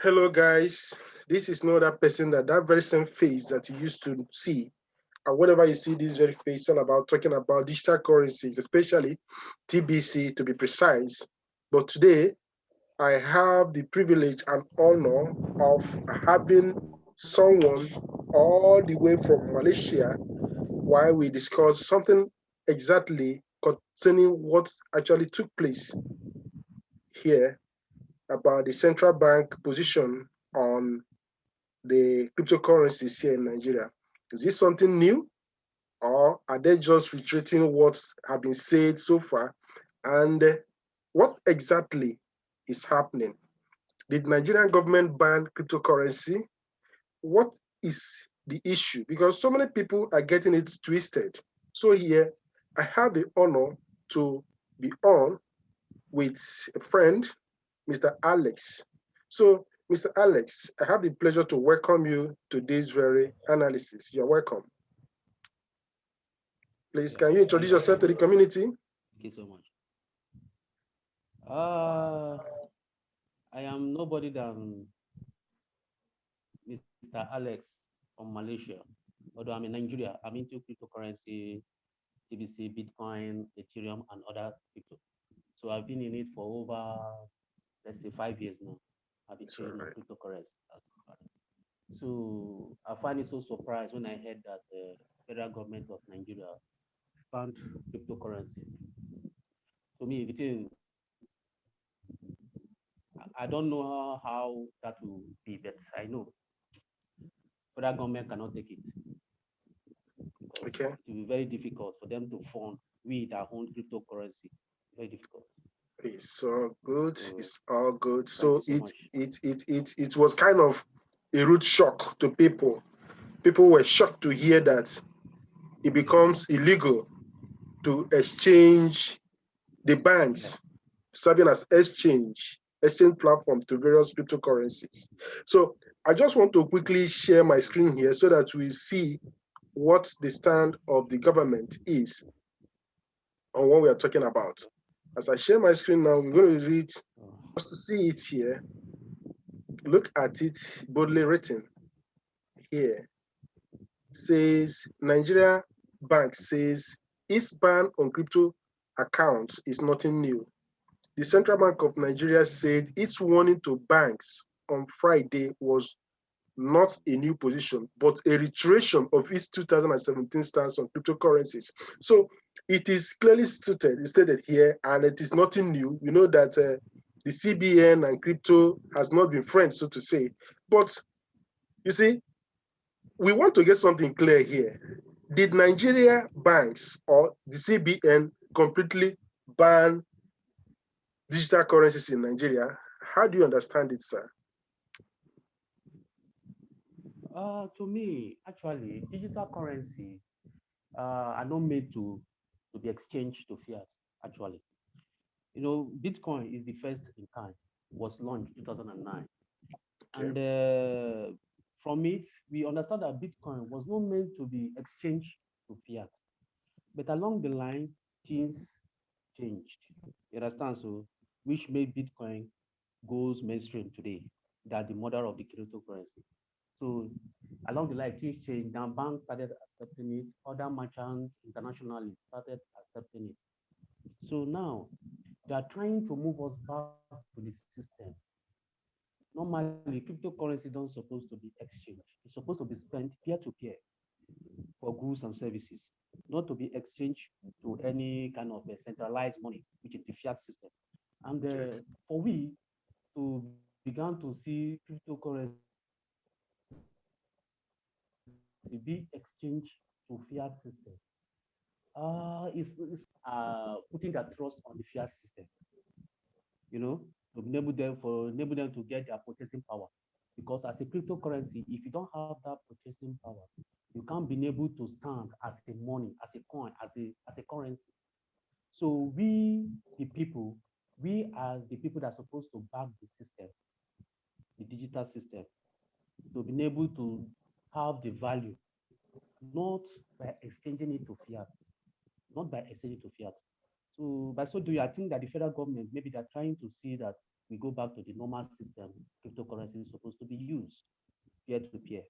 Hello, guys. This is not that person that very same face that you used to see. And whenever you see this very face, all about talking about digital currencies, especially TBC to be precise. But today, I have the privilege and honor of having someone all the way from Malaysia while we discuss something exactly concerning what actually took place here about the central bank position on the cryptocurrencies here in Nigeria. Is this something new, or are they just reiterating what have been said so far? And what exactly is happening? Did Nigerian government ban cryptocurrency? What is the issue? Because so many people are getting it twisted. So here, I have the honor to be on with a friend, Mr. Alex. So, Mr. Alex, I have the pleasure to welcome you to this very analysis. You're welcome. Please, Yeah, can you introduce thank you so yourself to much. the community? Thank you so much. Uh, I am nobody than Mr. Alex from Malaysia. Although I'm in Nigeria, I'm into cryptocurrency, TBC, Bitcoin, Ethereum, and other crypto. So I've been in it for over, let's say, 5 years now. I've been It's all trading on right. cryptocurrency. So I find it so surprised when I heard that the federal government of Nigeria banned cryptocurrency. To me, it I don't know how that will be, but I know federal government cannot take it because Okay. it will be very difficult for them to fund with their own cryptocurrency. Very difficult. It's all good. So It's all good. thank you So so much. it was kind of a rude shock to people. People were shocked to hear that it becomes illegal to exchange the Yeah. banks serving as exchange platform to various cryptocurrencies. So I just want to quickly share my screen here so that we see what the stand of the government is on what we are talking about. As I share my screen now, we're going to read Oh, just to see it here. Look at it boldly written here. Says Nigeria Bank says its ban on crypto accounts is nothing new. The Central Bank of Nigeria said its warning to banks on Friday was not a new position, but a reiteration of its 2017 stance on cryptocurrencies. So it is clearly stated here, and it is nothing new. We know that the CBN and crypto has not been friends, so to say. But you see, we want to get something clear here. Did Nigeria banks or the CBN completely ban digital currencies in Nigeria? How do you understand it, sir? to me, actually, digital currency are not made to be exchanged to fiat. Actually, Bitcoin is the first in kind. Was launched 2009, Okay. and from it, we understand that Bitcoin was not meant to be exchanged to fiat. But along the line, things changed. You understand? So, which made Bitcoin goes mainstream today, that the mother of the cryptocurrency. So, along the line, things changed. Now, banks started accepting it. Other merchants internationally started accepting it. So now they are trying to move us back to the system. Normally, cryptocurrency don't supposed to be exchanged. It's supposed to be spent peer to peer for goods and services, not to be exchanged to any kind of a centralized money, which is the fiat system. And Okay. for we to begin to see cryptocurrency be exchanged to fiat system, is putting that trust on the fiat system, to enable them to get their purchasing power. Because as a cryptocurrency, if you don't have that purchasing power, you can't be able to stand as a money, as a coin, as a currency. So the people, we are the people that are supposed to back the system, the digital system, to be able to have the value, not by exchanging it to fiat, not by exchanging to fiat. So by so doing, I think that the federal government maybe they're trying to see that we go back to the normal system, cryptocurrency is supposed to be used peer to peer.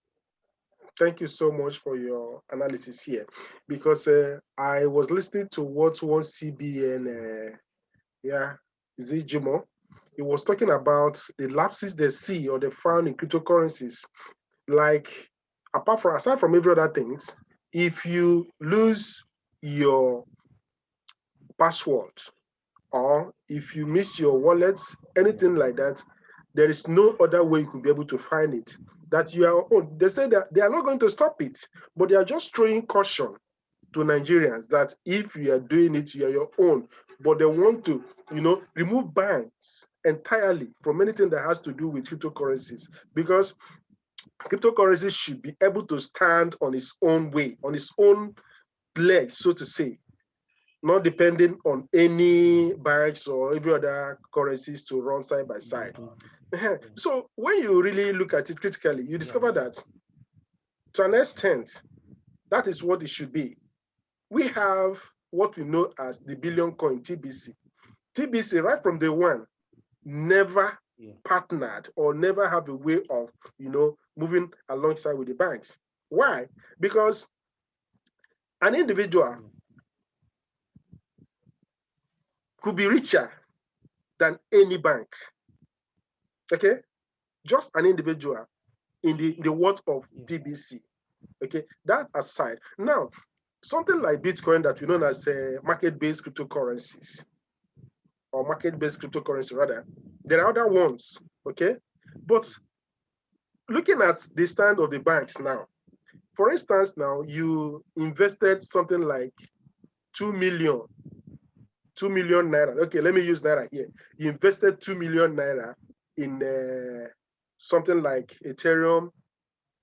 Thank you so much for your analysis here, because I was listening to what one CBN, is it Jimo? He was talking about the lapses they see or they found in cryptocurrencies. Like, aside from every other things, if you lose your password or if you miss your wallets, anything like that, there is no other way you could be able to find it. That you are own. They say that they are not going to stop it, but they are just throwing caution to Nigerians that if you are doing it, you are your own. But they want to, remove banks entirely from anything that has to do with cryptocurrencies, because cryptocurrencies should be able to stand on its own way, on its own legs, so to say, not depending on any banks or every other currencies to run side by side. So when you really look at it critically, you discover that to an extent, that is what it should be. We have what we know as the billion coin TBC. TBC, right from day one, never partnered or never have a way of, moving alongside with the banks. Why? Because an individual could be richer than any bank. Okay, just an individual in the world of TBC. Okay, that aside, now something like Bitcoin that we know as market-based cryptocurrencies, or market-based cryptocurrency rather, there are other ones. Okay, but looking at the stand of the banks now, for instance, now you invested something like 2 million naira. Okay, let me use naira here. You invested 2 million naira in something like Ethereum,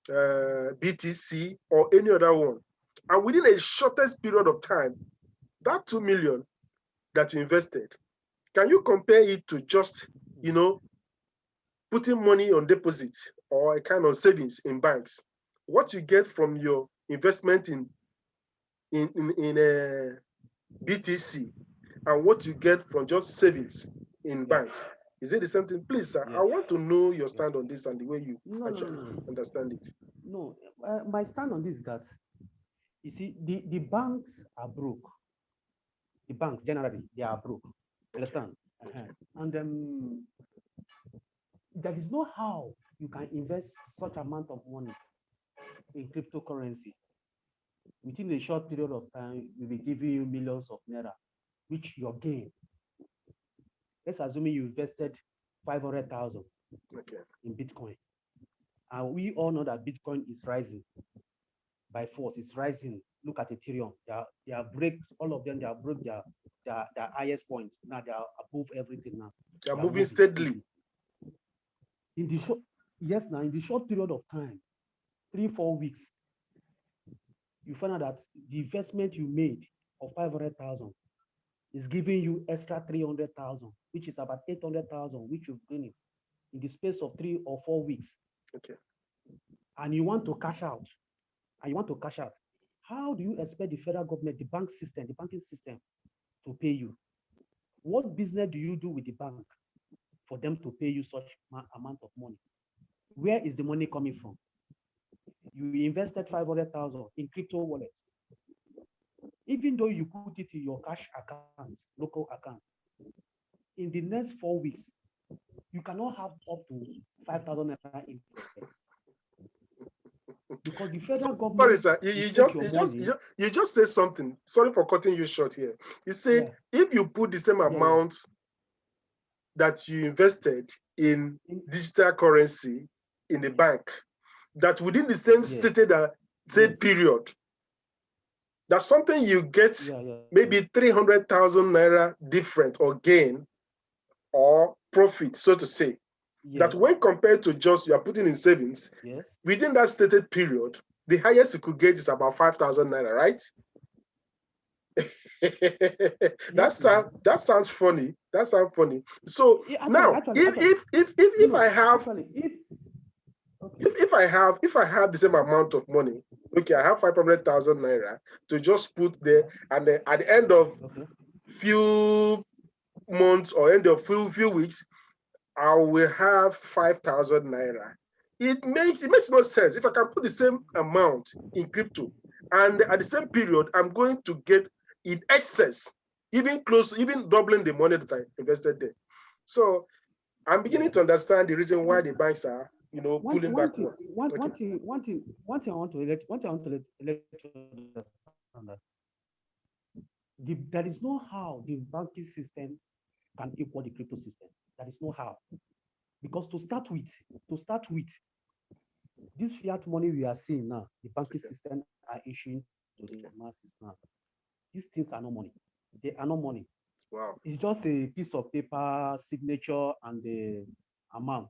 BTC, or any other one. And within a shortest period of time, that 2 million that you invested, can you compare it to just, putting money on deposit or a kind of savings in banks? What you get from your investment in BTC and what you get from just savings in banks, is it the same thing? Please, sir, I want to know your stand on this and the way you understand it. No, my stand on this is that, you see, the banks are broke. The banks generally, they are broke. Understand? And there is no how you can invest such amount of money in cryptocurrency. Within a short period of time, we'll be giving you millions of naira, which your gain. Let's assume you invested 500,000 in Bitcoin. And we all know that Bitcoin is rising by force. It's rising. Look at Ethereum. They are breaks, all of them, they have broke their highest point. Now they are above everything now. They are moving steadily. In the short period of time, 3-4 weeks, you find out that the investment you made of 500,000 is giving you extra 300,000, which is about 800,000, which you've gained in the space of 3 or 4 weeks. Okay. And you want to cash out. How do you expect the federal government, the banking system, to pay you? What business do you do with the bank for them to pay you such amount of money? Where is the money coming from? You invested 500,000 in crypto wallets. Even though you put it in your cash account, local account, in the next 4 weeks, you cannot have up to 5,000 naira interest. Because the federal government. Sorry, sir. You just said something. Sorry for cutting you short here. You said if you put the same amount that you invested in digital currency in the bank, that within the same stated period, that's something you get maybe 300,000 naira different or gain or profit, so to say. That when compared to just you are putting in savings, within that stated period, the highest you could get is about 5,000 naira, right? That sounds funny. That sounds funny. So now, if I have the same amount of money, okay, I have 500,000 naira to just put there, and then at the end of few months or end of few weeks, I will have 5,000 naira. It makes no sense. If I can put the same amount in crypto, and at the same period, I'm going to get in excess, even close, even doubling the money that I invested there. So I'm beginning to understand the reason why the banks are, pulling backward. One thing I want to let you understand that there is no how the banking system can equal the crypto system. There is no how. Because to start with, this fiat money we are seeing now, the banking system are issuing to the masses now. These things are no money. They are no money. Wow. It's just a piece of paper, signature, and the amount.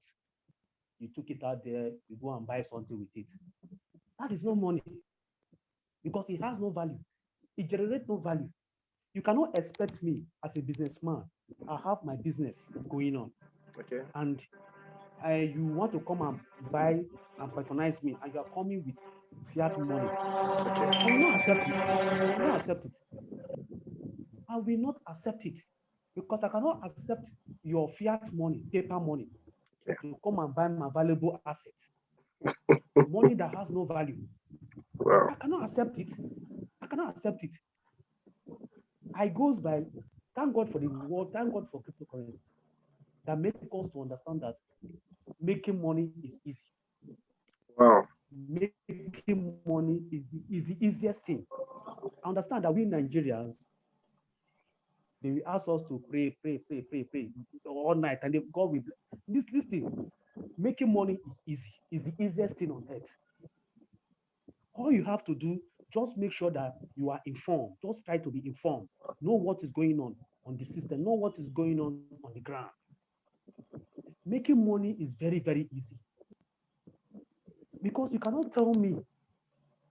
You took it out there, you go and buy something with it. That is no money because it has no value. It generates no value. You cannot expect me as a businessman. I have my business going on. Okay. And you want to come and buy and patronize me, and you are coming with fiat money. Okay. I will not accept it. I will not accept it. I will not accept it because I cannot accept your fiat money, paper money, to come and buy my valuable asset. Money that has no value. Wow. I cannot accept it. I cannot accept it. I goes by, thank God for the world, thank God for cryptocurrency that make us to understand that making money is easy. Wow. Making money is the easiest thing. I understand that we Nigerians, they will ask us to pray all night, and God will this thing. Making money is easy, is the easiest thing on earth. All you have to do, just make sure that you are informed. Just try to be informed. Know what is going on the system. Know what is going on the ground. Making money is very, very easy. Because you cannot tell me,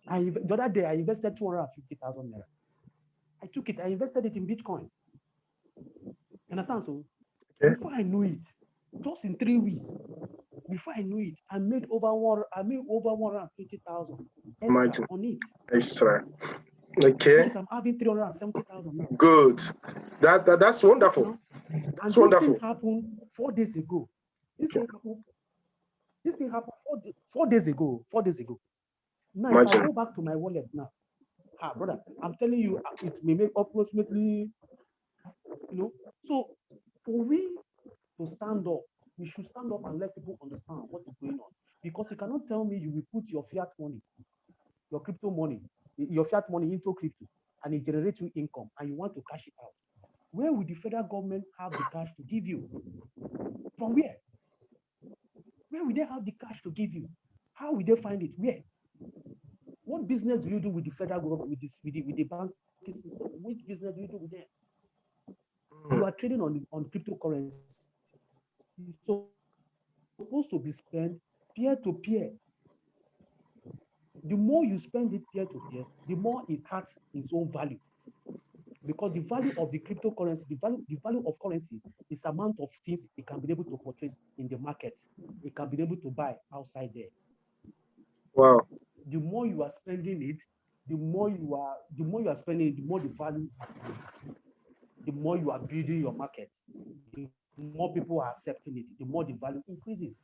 the other day I invested 250,000 naira. I took it, I invested it in Bitcoin. You understand? So before I knew it, just in 3 weeks, before I knew it, I made over 150,000 extra on it. Extra. Okay. Which is I'm having 370,000 now. Good. That's wonderful. And this thing happened 4 days ago. This thing happened 4 days ago. 4 days ago. Now, if I go back to my wallet now, brother, I'm telling you, it may make approximately, So for we to stand up, we should stand up and let people understand what is going on. Because you cannot tell me you will put your fiat money, your crypto money, your fiat money into crypto, and it generates you income, and you want to cash it out. Where will the federal government have the cash to give you? From where? Where will they have the cash to give you? How will they find it? Where? What business do you do with the federal government, with the banking system? Which business do you do with them? You are trading on cryptocurrency. It's supposed to be spent peer-to-peer. The more you spend it peer-to-peer, the more it has its own value. Because the value of the cryptocurrency, the value of currency is the amount of things it can be able to purchase in the market. It can be able to buy outside there. Wow. The more you are spending it, the more you are spending it, the more the value increases. The more you are building your market, the more people are accepting it, the more the value increases.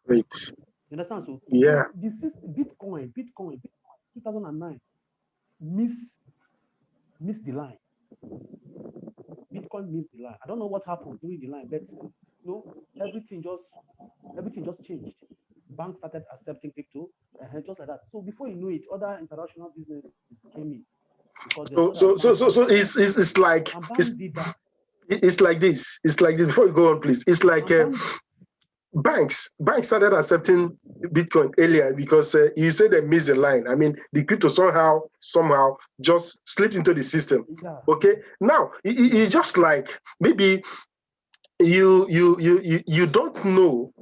Great. You understand? So yeah. So this is Bitcoin 2009 missed the line. Bitcoin missed the line. I don't know what happened during the line, but everything just changed. Banks started accepting crypto, just like that. So before you know it, other international businesses came in. So it's like it's like this. It's like this. Before you go on, please. It's like banks started accepting Bitcoin earlier because you said they missed the line. I mean, the crypto somehow just slipped into the system. Yeah. Okay. Now it's just like maybe you don't know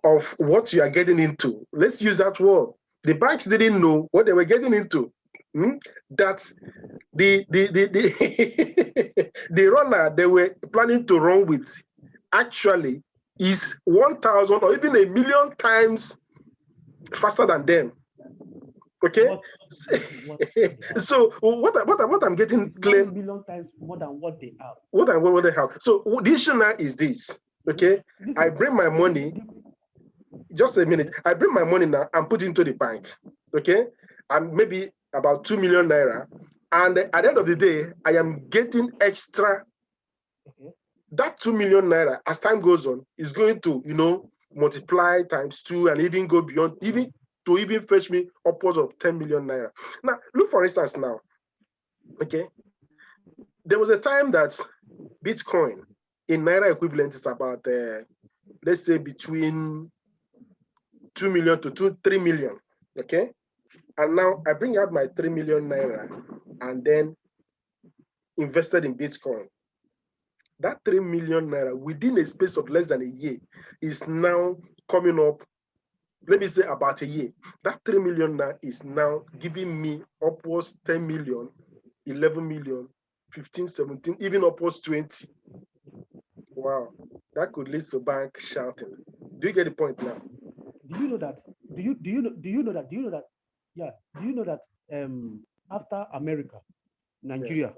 of what you are getting into. Let's use that word. The banks didn't know what they were getting into. That the the runner they were planning to run with actually is 1,000 or even 1,000,000 times faster than them. Okay. So what I'm getting clear, 1,000,000 times more than what they have. What they have. So the issue now is this. Okay, Listen, I bring my money. Just a minute. I bring my money now and put it into the bank. Okay, and maybe about 2 million naira. And at the end of the day, I am getting extra. okay. That 2 million naira, as time goes on, is going to, multiply times 2 and even go beyond, even fetch me upwards of 10 million naira. Now, look for instance now. Okay, there was a time that Bitcoin in naira equivalent is about, let's say, between 2 million to 3 million. Okay, and now I bring out my 3 million naira and then invested in Bitcoin. That 3 million naira within a space of less than a year is now coming up, let me say about a year. That 3 million naira is now giving me upwards 10 million, 11 million, 15, 17, even upwards 20. Wow, that could lead to bank shouting. Do you get the point now? Do you know that? Do you know that? Yeah. Do you know that after America, Nigeria,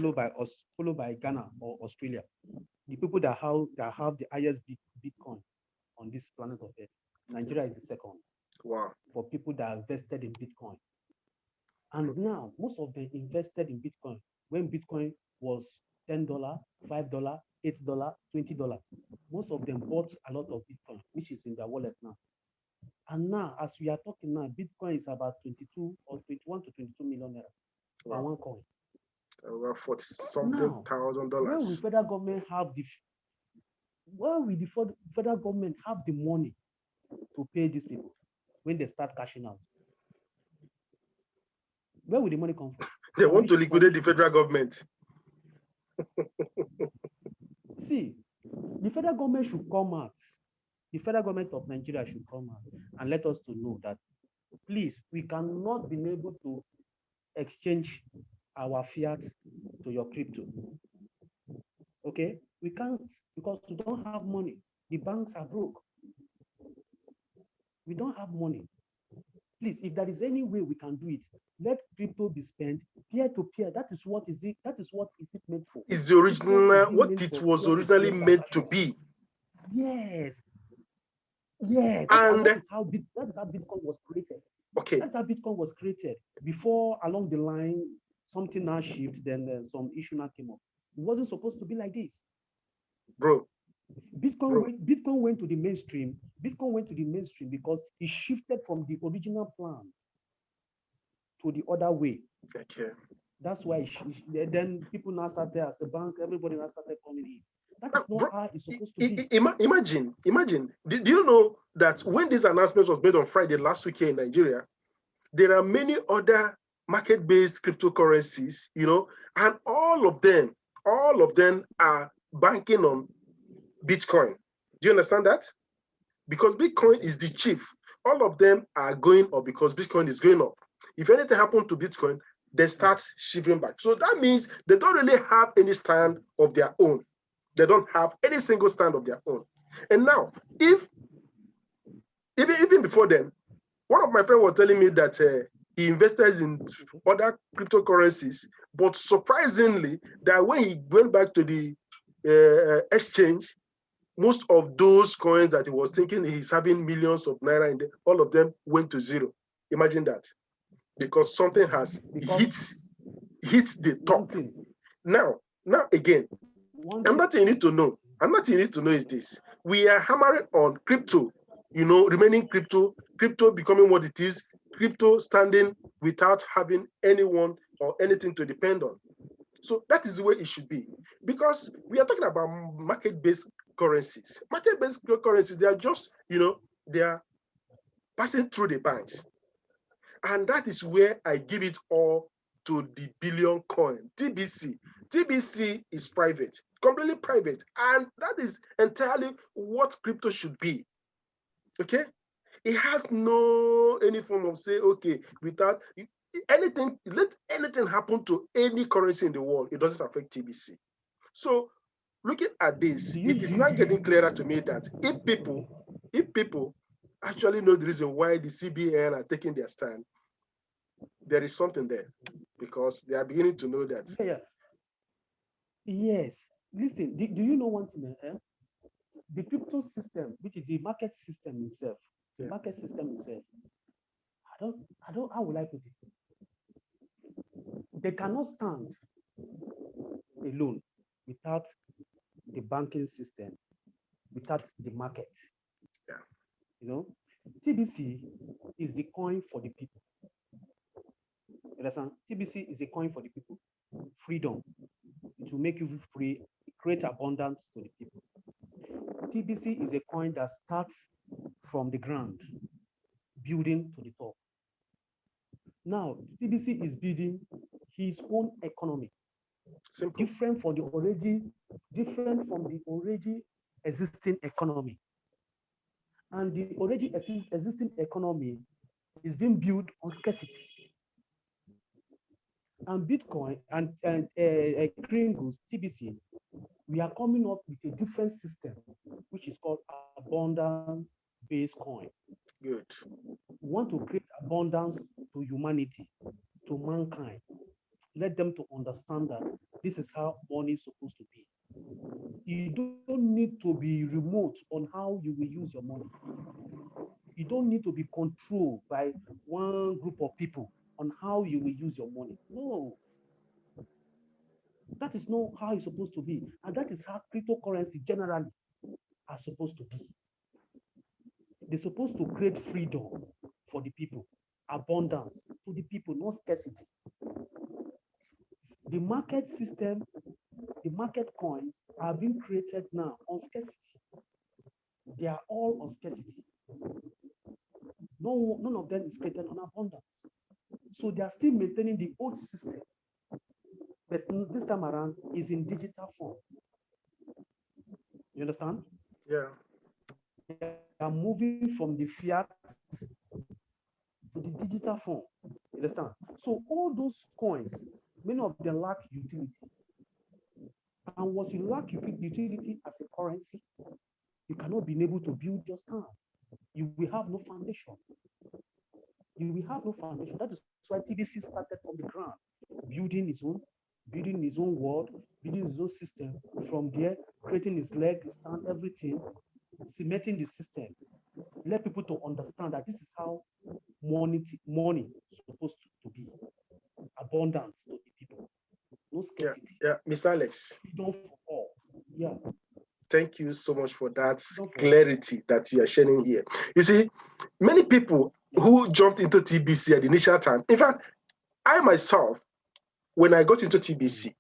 followed by Ghana or Australia, the people that have the highest Bitcoin on this planet of Earth, Nigeria is the second. Wow. For people that are invested in Bitcoin. And now most of them invested in Bitcoin when Bitcoin was $10, $5, $8, $20. Most of them bought a lot of Bitcoin, which is in their wallet now. And now, as we are talking now, Bitcoin is about 22 or 21 to 22 million naira per one coin. Over $40,000. Where will federal government have the federal government have the money to pay these people when they start cashing out? Where will the money come from? They want to liquidate the federal government. See, the federal government should come out. The federal government of Nigeria should come out and let us to know that, please, we cannot be able to exchange our fiat to your crypto. Okay? We can't, because we don't have money. The banks are broke. We don't have money. Please, if there is any way we can do it, let crypto be spent peer-to-peer. That is what is it meant for? It's the original, what it was originally meant to be. Yes. Yeah, and that is how Bitcoin was created. Okay. That's how Bitcoin was created. Before, along the line, something now shifted, then some issue now came up. It wasn't supposed to be like this. Bro. Bitcoin went to the mainstream. Bitcoin went to the mainstream because it shifted from the original plan to the other way. Okay. That's why then people now started as a bank, everybody now started coming in. That is not how it's supposed to be. Imagine. Do you know that when this announcement was made on Friday last week here in Nigeria, there are many other market-based cryptocurrencies, and all of them are banking on Bitcoin. Do you understand that? Because Bitcoin is the chief. All of them are going up because Bitcoin is going up. If anything happened to Bitcoin, they start shifting back. So that means they don't really have any stand of their own. They don't have any single stand of their own. And now, even before then, one of my friends was telling me that he invested in other cryptocurrencies, but surprisingly, that when he went back to the exchange, most of those coins that he was thinking he's having millions of naira in, all of them went to zero. Imagine that, because something has hit the top. Now again, another thing you need to know is this: we are hammering on crypto, remaining crypto becoming what it is, crypto standing without having anyone or anything to depend on. So that is the way it should be, because we are talking about market-based currencies. Market-based currencies, they are just, they are passing through the banks. And that is where I give it all to the Billion Coin, TBC. TBC is private, completely private. And that is entirely what crypto should be. Okay? It has no any form of say, okay, without anything, let anything happen to any currency in the world, it doesn't affect TBC. So looking at this, it is now getting clearer to me that if people actually know the reason why the CBN are taking their stand, there is something there, because they are beginning to know that. Yeah. Yes. Listen, do you know one thing? the crypto system, which is the market system itself, the Yeah. market system itself, how will I put it? They cannot stand alone without the banking system, without the market. Yeah. You know, TBC is the coin for the people. You understand? TBC is a coin for the people. Freedom. It will make you free, create abundance to the people. TBC is a coin that starts from the ground, building to the top. Now, TBC is building his own economy, Simple. different from the already existing economy. And the already existing economy is being built on scarcity. And Bitcoin and Kringles, TBC, we are coming up with a different system, which is called abundance-based coin. Good. We want to create abundance to humanity, to mankind. Let them to understand that this is how money is supposed to be. You don't need to be remote on how you will use your money. You don't need to be controlled by one group of people on how you will use your money. No. That is not how it's supposed to be. And that is how cryptocurrency generally are supposed to be. They're supposed to create freedom for the people, abundance to the people, not scarcity. The market system, the market coins are being created now on scarcity. They are all on scarcity. None of them is created on abundance. So they are still maintaining the old system, but this time around is in digital form. You understand? Yeah. They are moving from the fiat to the digital form. You understand? So all those coins, many of them lack utility. And once you lack utility as a currency, you cannot be able to build your stand. You will have no foundation. You will have no foundation. That is why TBC started from the ground, building his own world, building his own system. From there, creating his leg, his stand, everything, cementing the system. Let people to understand that this is how money is supposed to be. Abundance to the people. No scarcity. Yeah. Mr. Alex. Freedom for all. Yeah. Thank you so much for that clarity that you are sharing here. You see, many people who jumped into TBC at the initial time, in fact, I myself, when I got into TBC,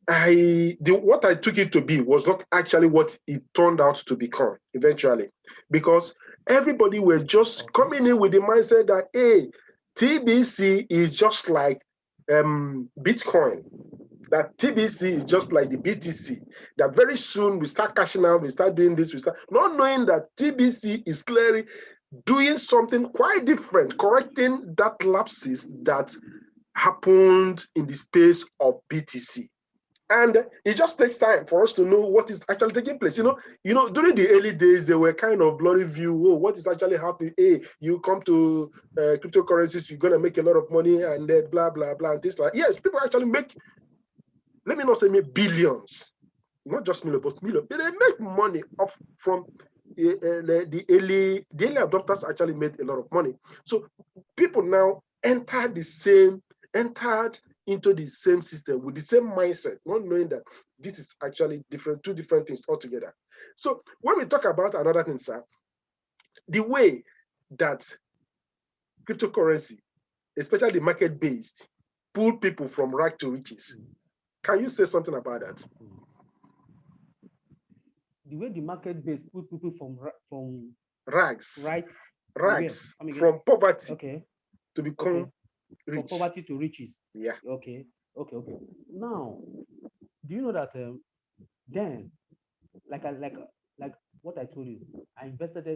what I took it to be was not actually what it turned out to become eventually, because everybody were just coming in with the mindset that, hey, TBC is just like Bitcoin, that TBC is just like the BTC, that very soon we start cashing out, we start doing this, we start not knowing that TBC is clearly doing something quite different, correcting that lapses that happened in the space of BTC. And it just takes time for us to know what is actually taking place. You know, during the early days, there were kind of blurry view. Oh, what is actually happening? Hey, you come to cryptocurrencies, you're gonna make a lot of money, and then blah blah blah, and this like. Yes, people actually make. Let me not say make billions, not just millions, but millions. But they make money off from the early adopters actually made a lot of money. So people now entered into the same system with the same mindset, not knowing that this is actually different, two different things altogether. So when we talk about another thing, sir, the way that cryptocurrency, especially market-based, pull people from rag to riches, can you say something about that? The way the market-based pull people from rags, from poverty to become rich. From poverty to riches. Yeah. Okay. Now, do you know that then, like what I told you, I invested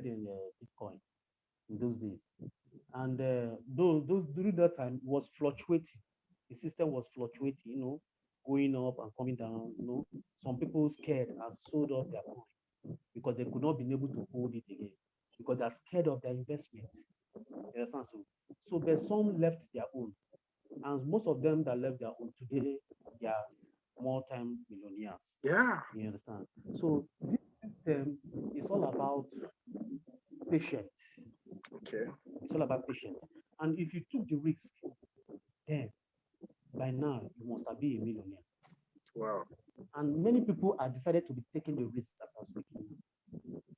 in Bitcoin in those days, and those during that time was fluctuating. The system was fluctuating, going up and coming down. Some people scared and sold off their coin because they could not be able to hold it again because they're scared of their investment. You understand? But some left their own, and most of them that left their own today, multi-millionaires. Yeah. You understand? So this system is all about patience. Okay. It's all about patience. And if you took the risk, then by now you must have been a millionaire. Wow. And many people are decided to be taking the risk as I was speaking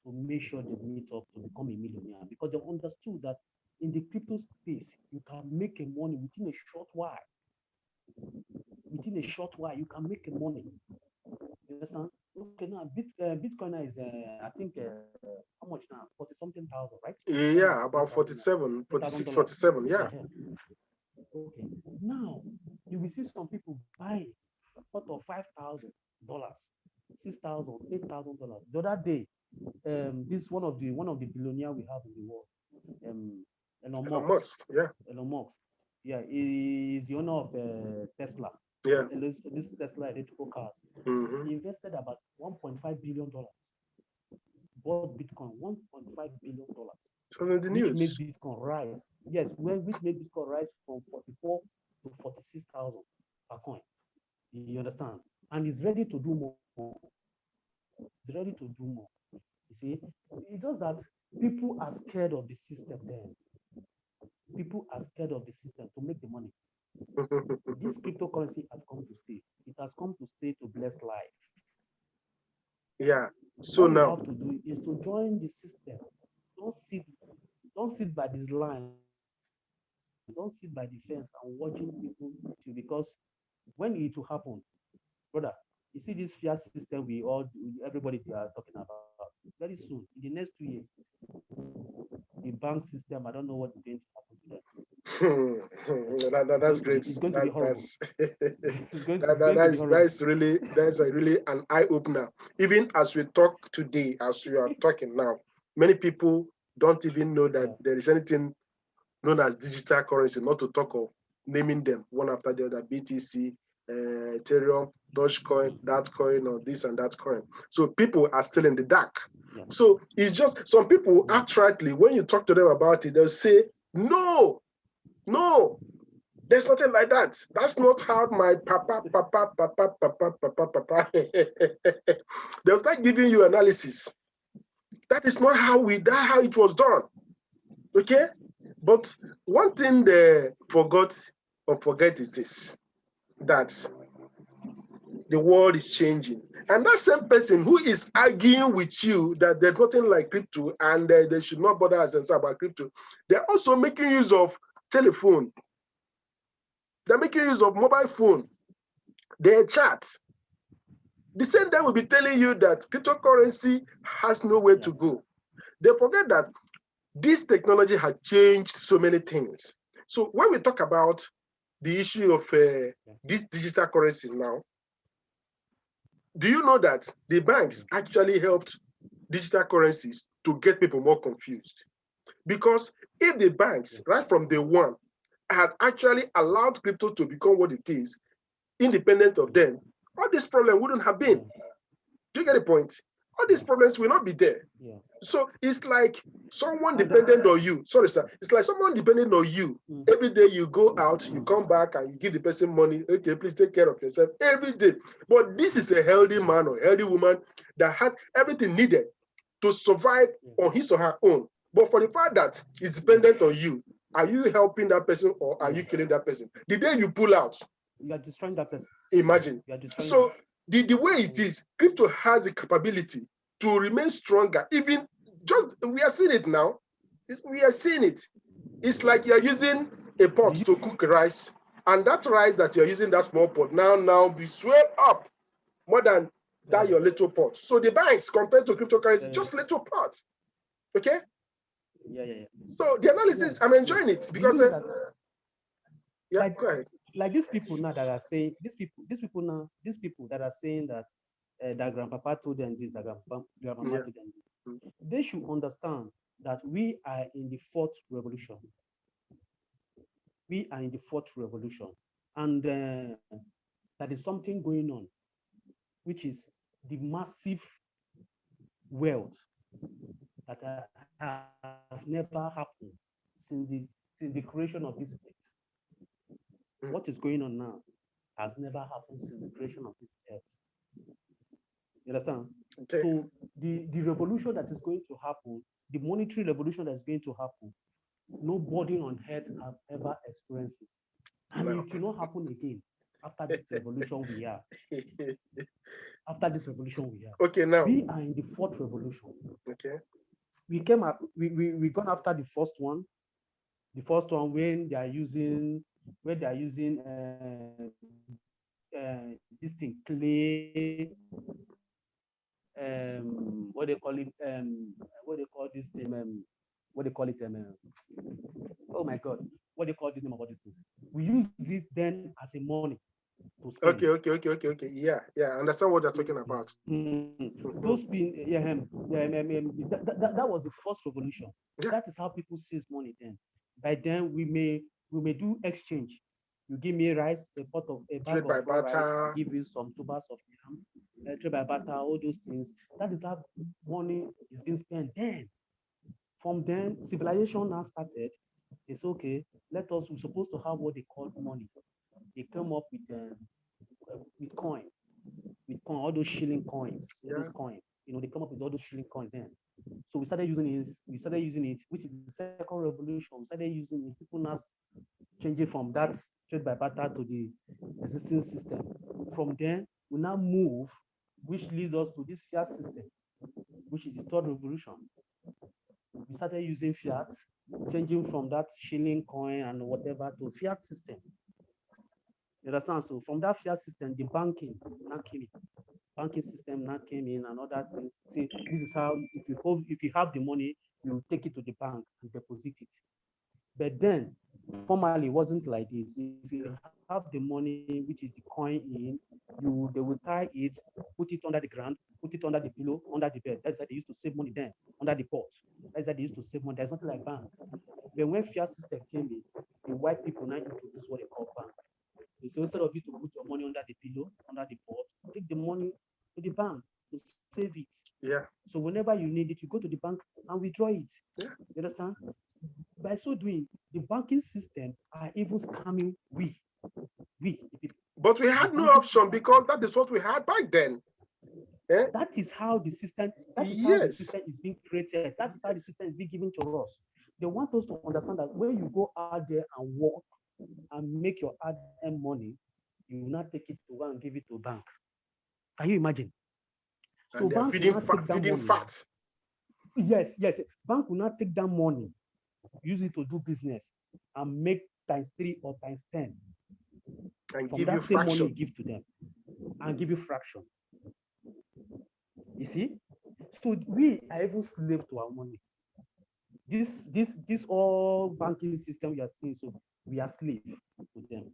to make sure they meet up to become a millionaire because they understood that in the crypto space, you can make a money within a short while. Within a short while, you can make a money. You understand? Okay, now Bitcoin is, I think, how much now? 40 something thousand, right? Yeah, about 47, 46, 47. Yeah. Okay. Now, you will see some people buying out of $5,000, $6,000, $8,000. The other day, this one of the billionaire we have in the world, Elon Elon Musk. Musk. Yeah. Elon Musk. Yeah, he is the owner of Tesla. Yeah. This Tesla electrical cars. Mm-hmm. He invested about $1.5 billion. Bought Bitcoin $1.5 billion. So in the Which made news. Bitcoin rise. Yes, which made Bitcoin rise from 44 to 46,000 per coin. You understand? And he's ready to do more. He's ready to do more. You see, it's just that people are scared of the system then. People are scared of the system to make the money. This cryptocurrency has come to stay. It has come to stay to bless life. Yeah. So What now, you have to do is to join the system. Don't sit by this line. Don't sit by the fence and watching people too, because when it will happen, brother, you see this fiat system everybody they are talking about. Very soon, in the next 2 years, the bank system, I don't know what is going to happen to them. that's great. It's going to be horrible. That's It's going to be horrible. that's really an eye opener. Even as we talk today, as we are talking now, many people don't even know that there is anything known as digital currency. Not to talk of naming them one after the other: BTC, Ethereum, Dogecoin, that coin, or this and that coin. So people are still in the dark. Yeah. So it's just some people outrightly, when you talk to them about it, they'll say, no, there's nothing like that. That's not how my papa. They'll start giving you analysis. That is not how it was done. Okay? But one thing they forget is this, that the world is changing. And that same person who is arguing with you that there's nothing like crypto and they should not bother us about crypto, they're also making use of telephone. They're making use of mobile phone. They chat. The same time will be telling you that cryptocurrency has nowhere to go. They forget that this technology has changed so many things. So when we talk about the issue of this digital currency now, do you know that the banks actually helped digital currencies to get people more confused? Because if the banks, right from day one, had actually allowed crypto to become what it is, independent of them, all this problem wouldn't have been. Do you get the point? All these problems will not be there. Yeah. So it's like someone dependent on you. Sorry, sir. It's like someone dependent on you. Every day you go out, you come back and you give the person money. Okay, please take care of yourself every day. But this is a healthy man or healthy woman that has everything needed to survive on his or her own. But for the fact that it's dependent on you, are you helping that person or are you killing that person? The day you pull out, you are destroying that person. Imagine. You are destroying So the way it is, crypto has the capability to remain stronger. Even just we are seeing it now. We are seeing it. It's like you're using a pot to cook rice, and that rice that you're using, that small pot, now be swelled up more than that your little pot. So the banks compared to cryptocurrency, just little pot. Okay? Yeah. So the analysis, I'm enjoying it because yeah, like, go ahead. Like these people now that are saying these people that are saying that that grandpapa told them this, that grandmama told them this. They should understand that we are in the fourth revolution. We are in the fourth revolution, and there is something going on, which is the massive wealth that have never happened since the creation of this earth. What is going on now has never happened since the creation of this earth. You understand? Okay. So the revolution that is going to happen, the monetary revolution that is going to happen, nobody on earth have ever experienced it. And No. it will not happen again after this revolution we are. After this revolution we are. Okay, now. We are in the fourth revolution. Okay. We came up, we gone after the first one. The first one when they are using this thing, clay, what they call it, what they call this thing, what they call it, oh my God, what they call this name about these things. We use it then as a money to spend. Okay. Yeah. I understand what you're talking about. Those being, that was the first revolution. Yeah. That is how people seize money then. By then we may do exchange. You give me rice, a pot of a bag of rice, I give you some tubers of yam, trade by barter, all those things. That is how money is being spent then. From then, civilization now started. It's okay. We're supposed to have what they call money. They come up with coin, all those shilling coins, those coins. They come up with all those shilling coins then. So we started using it, which is the second revolution. We started using it. People now changing from that trade by barter to the existing system. From then, we now move, which leads us to this fiat system, which is the third revolution. We started using fiat, changing from that shilling coin and whatever to fiat system. You understand? So from that fiat system, the banking now came in. Banking system now came in and other things. See, this is how if you have the money, you take it to the bank and deposit it. But then, formerly, it wasn't like this. If you have the money, which is the coin in, they will tie it, put it under the ground, put it under the pillow, under the bed. That's how they used to save money then, under the pot. That's how they used to save money. There's nothing like bank. But when fiat system came in, the white people now introduced what they call bank. They say instead of you to put your money under the pillow, under the pot, take the money to the bank to save it. Yeah. So whenever you need it, you go to the bank and withdraw it. Yeah. You understand? By so doing, the banking system are even scamming we the people. But we had no option because that is what we had back then. Yeah? That is how the system. That is Yes. how the system is being created. That is how the system is being given to us. They want us to understand that when you go out there and work and make your hard-earned money, you will not take it to go and give it to a bank. Can you imagine? So and bank feeding fat. Yes. Bank will not take that money, use it to do business, and make ×3 or ×10. And from give that you same fraction. money you give to them, and give you fraction. You see? So we are even slave to our money. This all banking system you are seeing, so we are slave to them.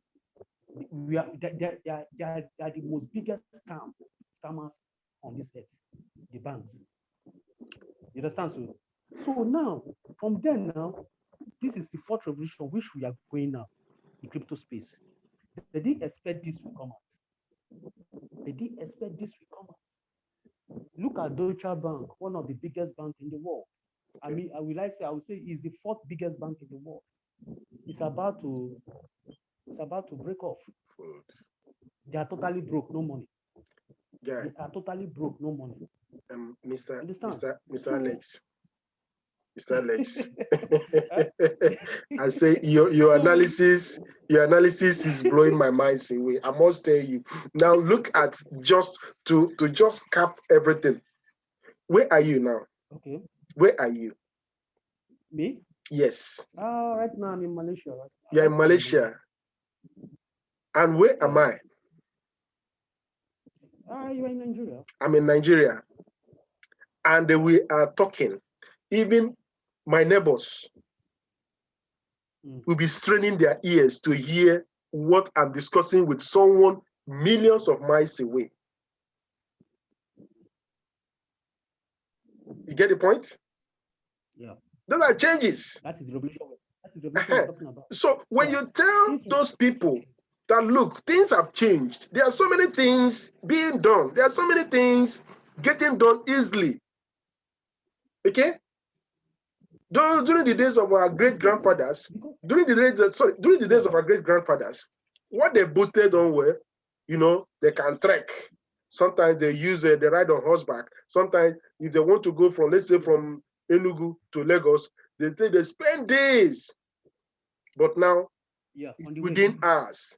They are the most biggest scammers on this earth, the banks. You understand? So now, from then now, this is the fourth revolution which we are going now, the crypto space. They didn't expect this will come out. They didn't expect this will come out. Look at Deutsche Bank, one of the biggest banks in the world. I mean, I would say it's the fourth biggest bank in the world. It's about to break off. They are totally broke, no money. Yeah. They are totally broke, no money. Mr. So, Alex. I say your analysis is blowing my mind away. I must tell you. Now look at just to cap everything. Where are you now? Okay. Where are you? Me? Yes. Right now I'm in Malaysia. Right? You're in Malaysia. And where am I? You're in Nigeria. I'm in Nigeria. And we are talking. Even my neighbors will be straining their ears to hear what I'm discussing with someone millions of miles away. You get the point? Yeah. Those are changes. That is the revolution. That is the revolution we're talking about. So when you tell those people that, look, things have changed. There are so many things being done. There are so many things getting done easily. Okay? During the days of our great-grandfathers, during the days of our great-grandfathers, what they boasted on were you know, they can trek. Sometimes they use they ride on horseback. Sometimes if they want to go from, let's say, from Enugu to Lagos, they spend days. But now, Yeah, it's on the way. within hours.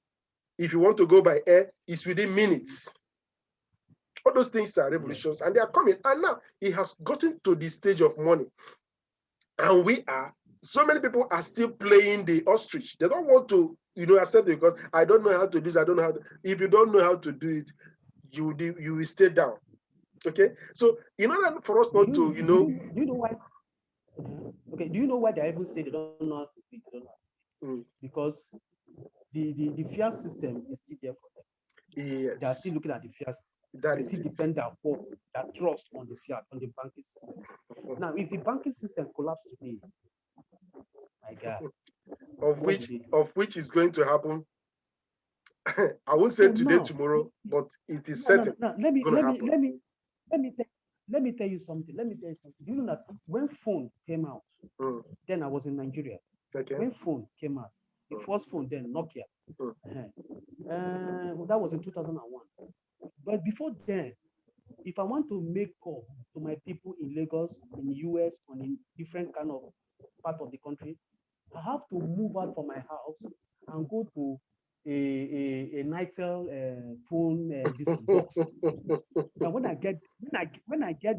If you want to go by air, it's within minutes. All those things are revolutions, and they are coming. And now it has gotten to the stage of money. And so many people are still playing the ostrich. They don't want to, you know, accept it because I don't know how to do this. I don't know how to. If you don't know how to do it, you will stay down. Okay. So in order for us not to, you know, do you know why? Okay. Do you know why they even say they don't know how to do it? They don't know. Because the fiat system is still there for them. Yes. They are still looking at the fiat system. That they still depend their hope, their trust on the fiat, on the banking system. Now, if the banking system collapses today, my God, of which is going to happen. I won't say today, tomorrow, but it is certain. Let me tell you something. Do you know that when phone came out, then I was in Nigeria. Okay. When phone came out, the first phone then, Nokia. That was in 2001. But before then, if I want to make call to my people in Lagos, in the US, or in different kind of part of the country, I have to move out from my house and go to a Nitel phone box. Now, when I get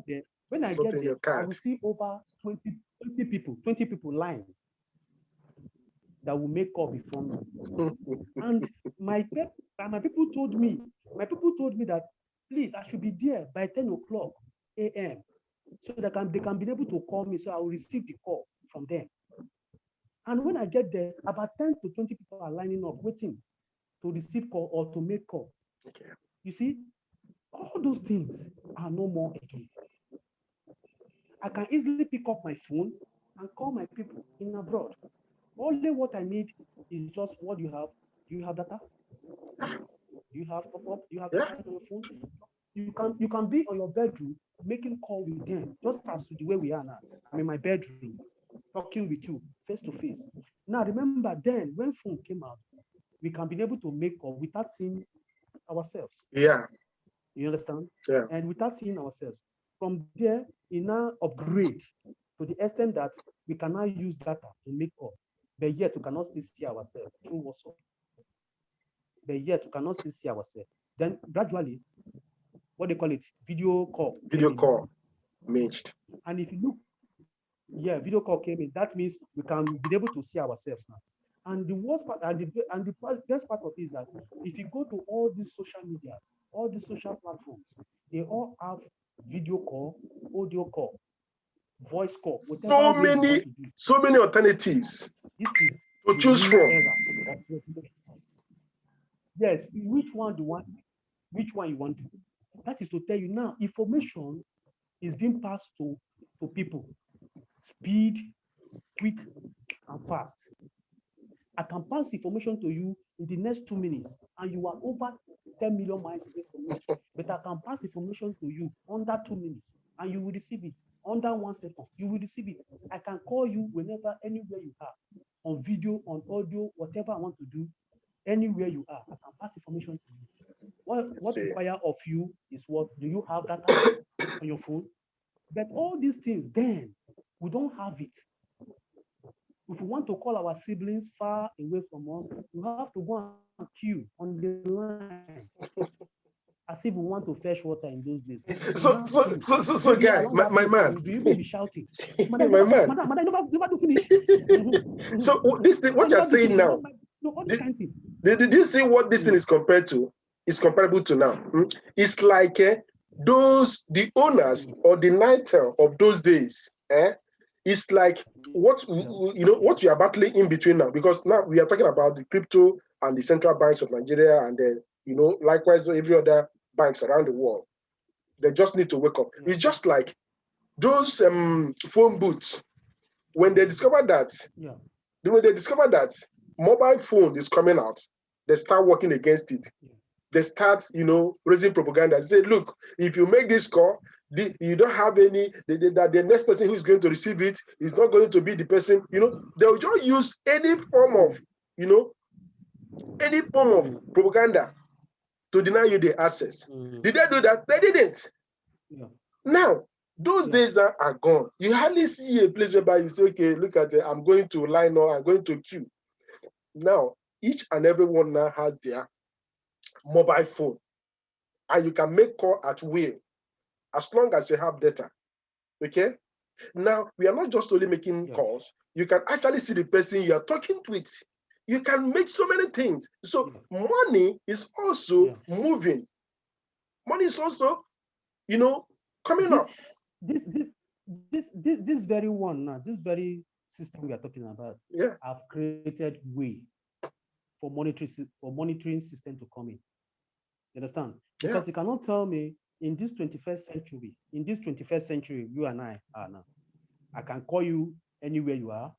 there, I will see over 20 people lying that will make call before me. And my people told me that please, I should be there by 10 o'clock a.m. so that they can be able to call me, so I will receive the call from them. And when I get there, about 10 to 20 people are lining up, waiting to receive call or to make call. Okay. You see, all those things are no more again. I can easily pick up my phone and call my people in abroad. Only what I need is just what you have. Do you have data? Do you have pop-up? Do you have data on your phone? You can be on your bedroom making call with them, just as the way we are now. I'm in my bedroom talking with you face to face. Now remember, then when phone came out, we can be able to make call without seeing ourselves. Yeah. You understand? Yeah. And without seeing ourselves. From there, we now upgrade to the extent that we can now use data to make call, but yet we cannot still see ourselves through WhatsApp. But yet we cannot still see ourselves. Then gradually, what they call it, video call. Video call merged. And if you look, video call came in. That means we can be able to see ourselves now. And the worst part, and the best part of it is that if you go to all these social medias, all these social platforms, they all have video call, audio call, voice call, so many alternatives. This is to choose from. Era of yes, which one you want to do? That is to tell you now, information is being passed to people. Speed, quick, and fast. I can pass information to you in the next 2 minutes, and you are over 10 million miles away from me. But I can pass information to you under 2 minutes, and you will receive it under 1 second. You will receive it. I can call you whenever, anywhere you are, on video, on audio, whatever I want to do, anywhere you are. I can pass information to you. What require of you is what? Do you have data on your phone? But all these things, then we don't have it. If we want to call our siblings far away from us, we have to go and queue on the line. As if we want to fetch water in those days. So guy, my man. You will be shouting. My man. Never to finish. So this thing, what you're saying now, did you see what this thing is compared to? It's comparable to now. It's like the owners or the Nitel of those days. It's like what what you are battling in between now, because now we are talking about the crypto and the central banks of Nigeria, and then likewise every other banks around the world. They just need to wake up. It's just like those phone booths when they discovered that. When they discovered that mobile phone is coming out, they start working against it. They start, raising propaganda. They say, look, if you make this call, you don't have any, the next person who is going to receive it is not going to be the person, they'll just use any form of, propaganda to deny you the access. Did they do that? They didn't. Yeah. Now, those days are gone. You hardly see a place whereby you say, okay, look at it, I'm going to line or I'm going to queue. Now, each and every one now has their mobile phone, and you can make call at will as long as you have data. Okay? Now, we are not just only making calls. You can actually see the person you are talking with. You can make so many things. So money is also moving. Money is also, coming up. This very one now, this very system we are talking about, have created way for monitoring system to come in. You understand? Because you cannot tell me in this 21st century, you and I are now. I can call you anywhere you are.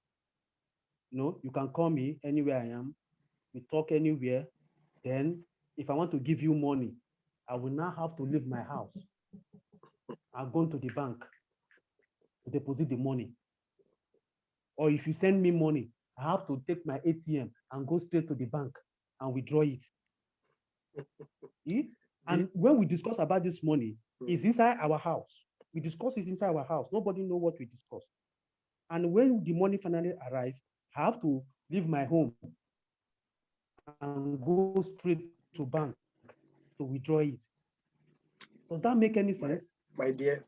You can call me anywhere I am. We talk anywhere. Then, if I want to give you money, I will now have to leave my house and go to the bank to deposit the money. Or if you send me money, I have to take my ATM and go straight to the bank and withdraw it. And when we discuss about this money, it's inside our house. We discuss it inside our house. Nobody knows what we discuss. And when the money finally arrives, I have to leave my home and go straight to bank to withdraw it. Does that make any sense? My dear.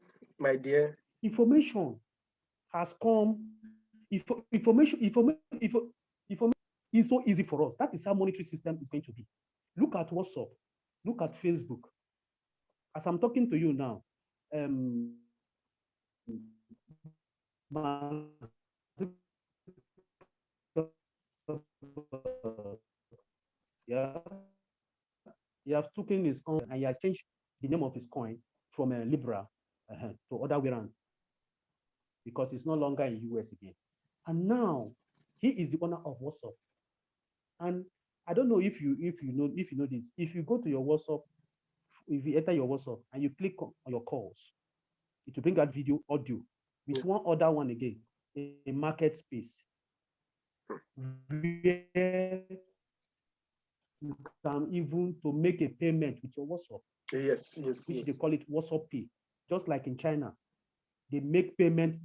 Information has come. Information is so easy for us. That is how monetary system is going to be. Look at WhatsApp. Look at Facebook. As I'm talking to you now, he has taken his coin and he has changed the name of his coin from Libra to other way around, because it's no longer in US again. And now he is the owner of WhatsApp. And I don't know if you know this. If you go to your WhatsApp, if you enter your WhatsApp and you click on your calls, it will bring out video, audio with one other one again, a market space where you can even to make a payment with your WhatsApp. Yes. Which they call it WhatsApp Pay. Just like in China, they make payment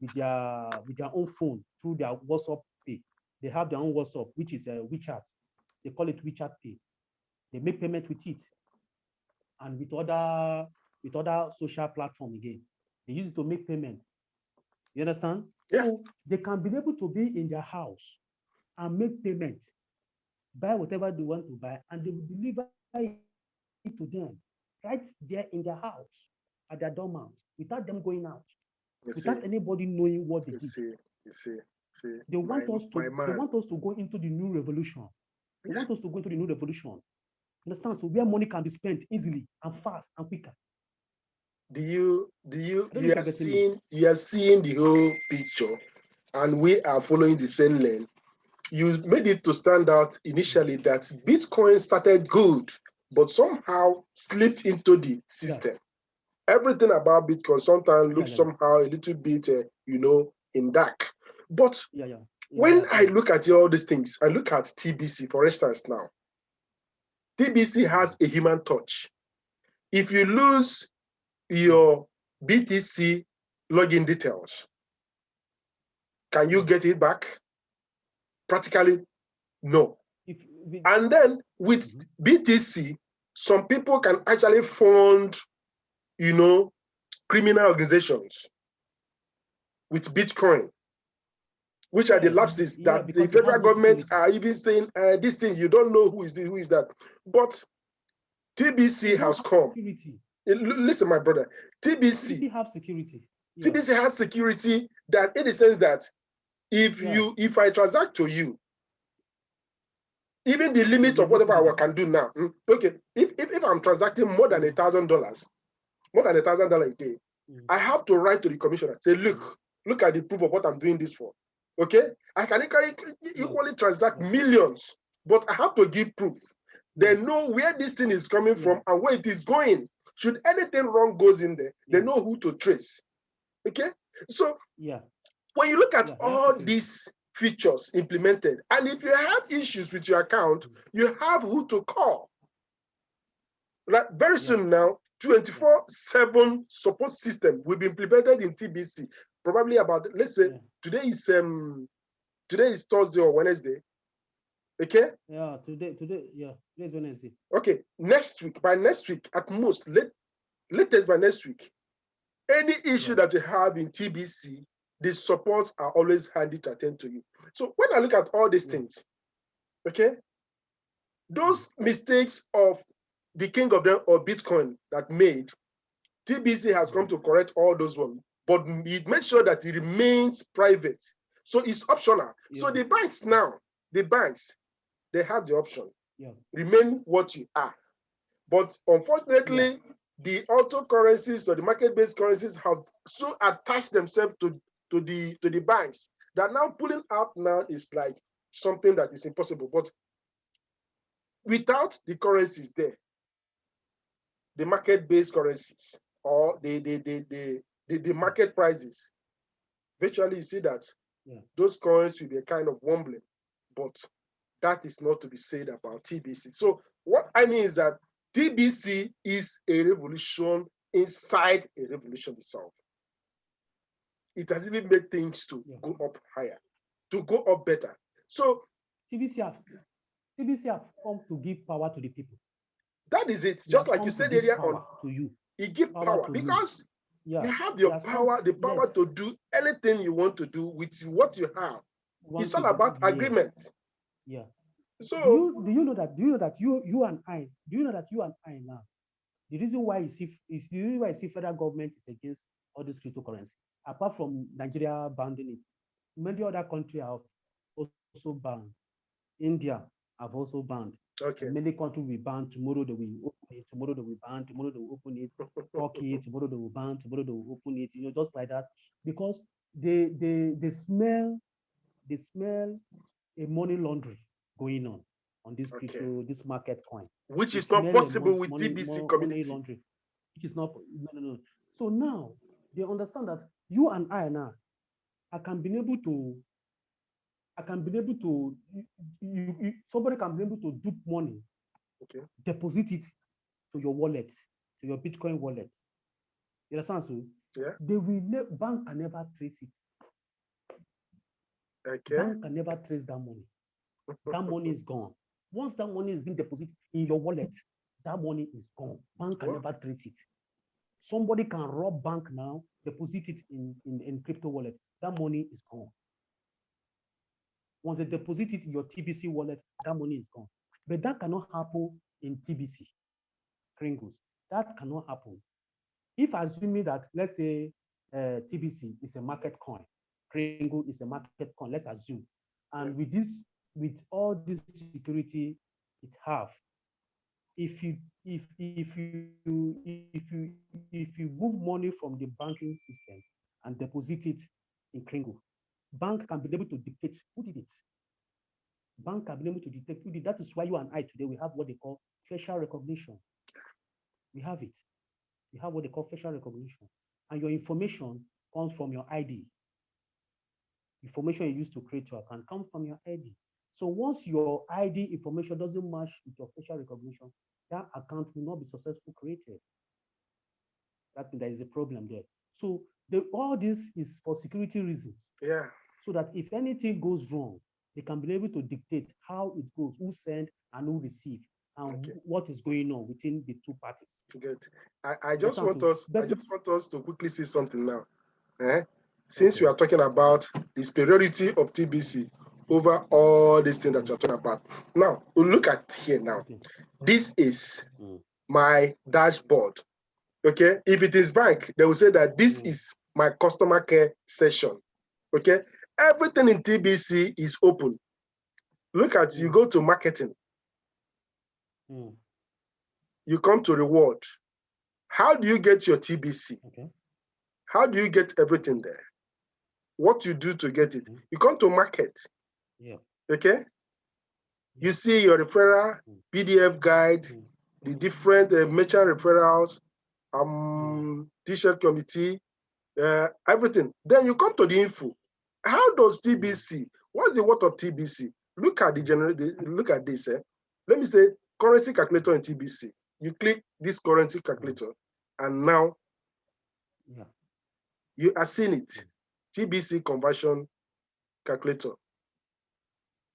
with their own phone through their WhatsApp Pay. They have their own WhatsApp, which is WeChat. They call it WeChat Pay. They make payment with it, and with other social platform again. They use it to make payment. You understand? Yeah. So they can be able to be in their house and make payment, buy whatever they want to buy, and they will deliver it to them right there in their house at their doormat without them going out, without anybody knowing what they did. They want us to go into the new revolution. They want us to go into the new revolution. Understand? So where money can be spent easily and fast and quicker. You are seeing the whole picture, and we are following the same lane. You made it to stand out initially that Bitcoin started good, but somehow slipped into the system. Everything about Bitcoin sometimes looks somehow a little bit, in dark. But when I look at all these things, I look at TBC, for instance, now. TBC has a human touch. If you lose your BTC login details, can you get it back? Practically, no. And then with BTC, some people can actually fund, criminal organizations with Bitcoin, which are the lapses that the federal government are even saying, this thing, you don't know who is this, who is that. But TBC has come. Listen, my brother, TBC have security. TBC has security that in the sense that if I transact to you, even the limit of whatever I can do now, okay, if I'm transacting more than $1,000 a day, I have to write to the commissioner, say, look at the proof of what I'm doing this for. Okay, I can equally transact millions, but I have to give proof. They know where this thing is coming from and where it is going. Should anything wrong goes in there, they know who to trace. Okay, so when you look at all these features implemented, and if you have issues with your account, you have who to call. Like very soon now, 24/7 support system will be implemented in TBC. Probably about, let's say today is Thursday or Wednesday. Okay. Yeah, today is Wednesday. Okay, by next week at most, latest by next week, any issue that you have in TBC, the supports are always handy to attend to you. So when I look at all these things, okay, those mistakes of the king of them or Bitcoin that made, TBC has come to correct all those ones, but it makes sure that it remains private. So it's optional. So the banks now, they have the option. Remain what you are. But unfortunately, the auto currencies or the market-based currencies have so attached themselves to the banks that now pulling out now is like something that is impossible. But without the currencies there, the market-based currencies or the market prices, virtually you see that those coins will be a kind of wobbling. But that is not to be said about TBC. So what I mean is that TBC is a revolution inside a revolution itself. It has even made things to go up higher, to go up better. So TBC have come to give power to the people. That is it. Just like you said earlier on, to you. It gives power because you have your power, the power to do anything you want to do with what you have. It's all about agreement. Yeah. So do you know that you and I now, the reason why you see federal government is against all this cryptocurrency, apart from Nigeria banning it, many other countries have also banned. India have also banned. Okay. Many countries will ban, tomorrow they will open it, tomorrow they will ban, tomorrow they will open it. Turkey, tomorrow they will ban, tomorrow they will open it, just like that. Because they smell a money laundry going on this crypto, this market coin. Which is not possible with TBC community. Money laundry. Which is not, no. So now they understand that you and I now, somebody can be able to dupe money, deposit it to your wallet, to your Bitcoin wallet. You understand? So bank can never trace it. Bank can never trace that money. That money is gone. Once that money is being deposited in your wallet, that money is gone. Bank can never trace it. Somebody can rob bank now, deposit it in crypto wallet. That money is gone. Once they deposit it in your TBC wallet, that money is gone. But that cannot happen in TBC, Kringles. That cannot happen. If assuming that, let's say, TBC is a market coin, Kringle is a market coin, let's assume. And with all this security it have, if you move money from the banking system and deposit it in Kringle, bank can be able to dictate who did it. Bank can be able to detect who did it. That is why you and I today, we have what they call facial recognition. We have it. We have what they call facial recognition. And your information comes from your ID. Information you use to create your account comes from your ID. So once your ID information doesn't match with your facial recognition, that account will not be successfully created. That means there is a problem there. So all this is for security reasons. Yeah. So that if anything goes wrong, they can be able to dictate how it goes, who send and who receive, and what is going on within the two parties. Good. I just want us to quickly see something now. Since we are talking about the superiority of TBC over all these things that you're talking about. Now, we'll look at here now. This is my dashboard. Okay. If it is bank, they will say that this is my customer care session. Okay. Everything in TBC is open. Look at, you go to marketing. You come to reward. How do you get your TBC? How do you get everything there? What you do to get it? You come to market. Okay. You see your referral, PDF guide, the different merchant referrals, T-shirt committee, everything. Then you come to the info. How does TBC? What's the word of TBC? Look at look at this. Let me say currency calculator in TBC. You click this currency calculator, and now you are seeing it. TBC conversion calculator.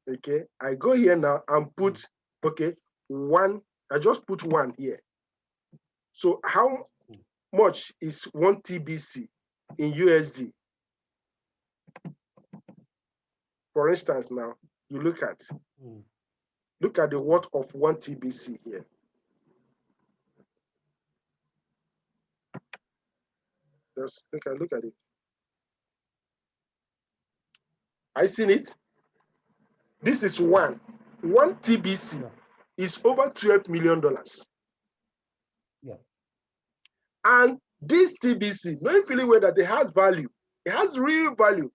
Okay, I go here now and put, okay, 1. I just put 1 here. So how much is 1 TBC in USD? For instance, now you look at the worth of 1 TBC here. Just take a look at it. I seen it. This is 1 TBC is over $12 million. Yeah. And this TBC, knowing feeling well that it has value, it has real value,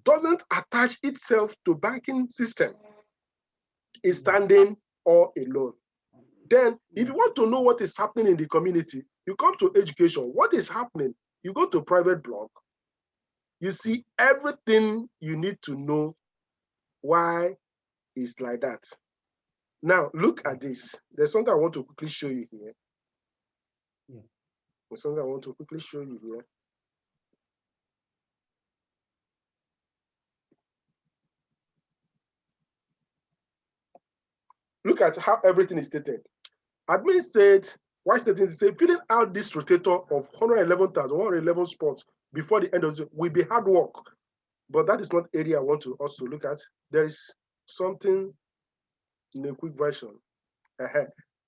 doesn't attach itself to banking system, is standing or alone. Then, if you want to know what is happening in the community, you come to education. What is happening? You go to private blog. You see everything you need to know why it's like that. Now, look at this. There's something I want to quickly show you here. There's something I want to quickly show you here. Look at how everything is stated. Admin said, why settings say filling out this rotator of 111,111 spots before the end of the will be hard work. But that is not area I want to also look at. There is something in a quick version.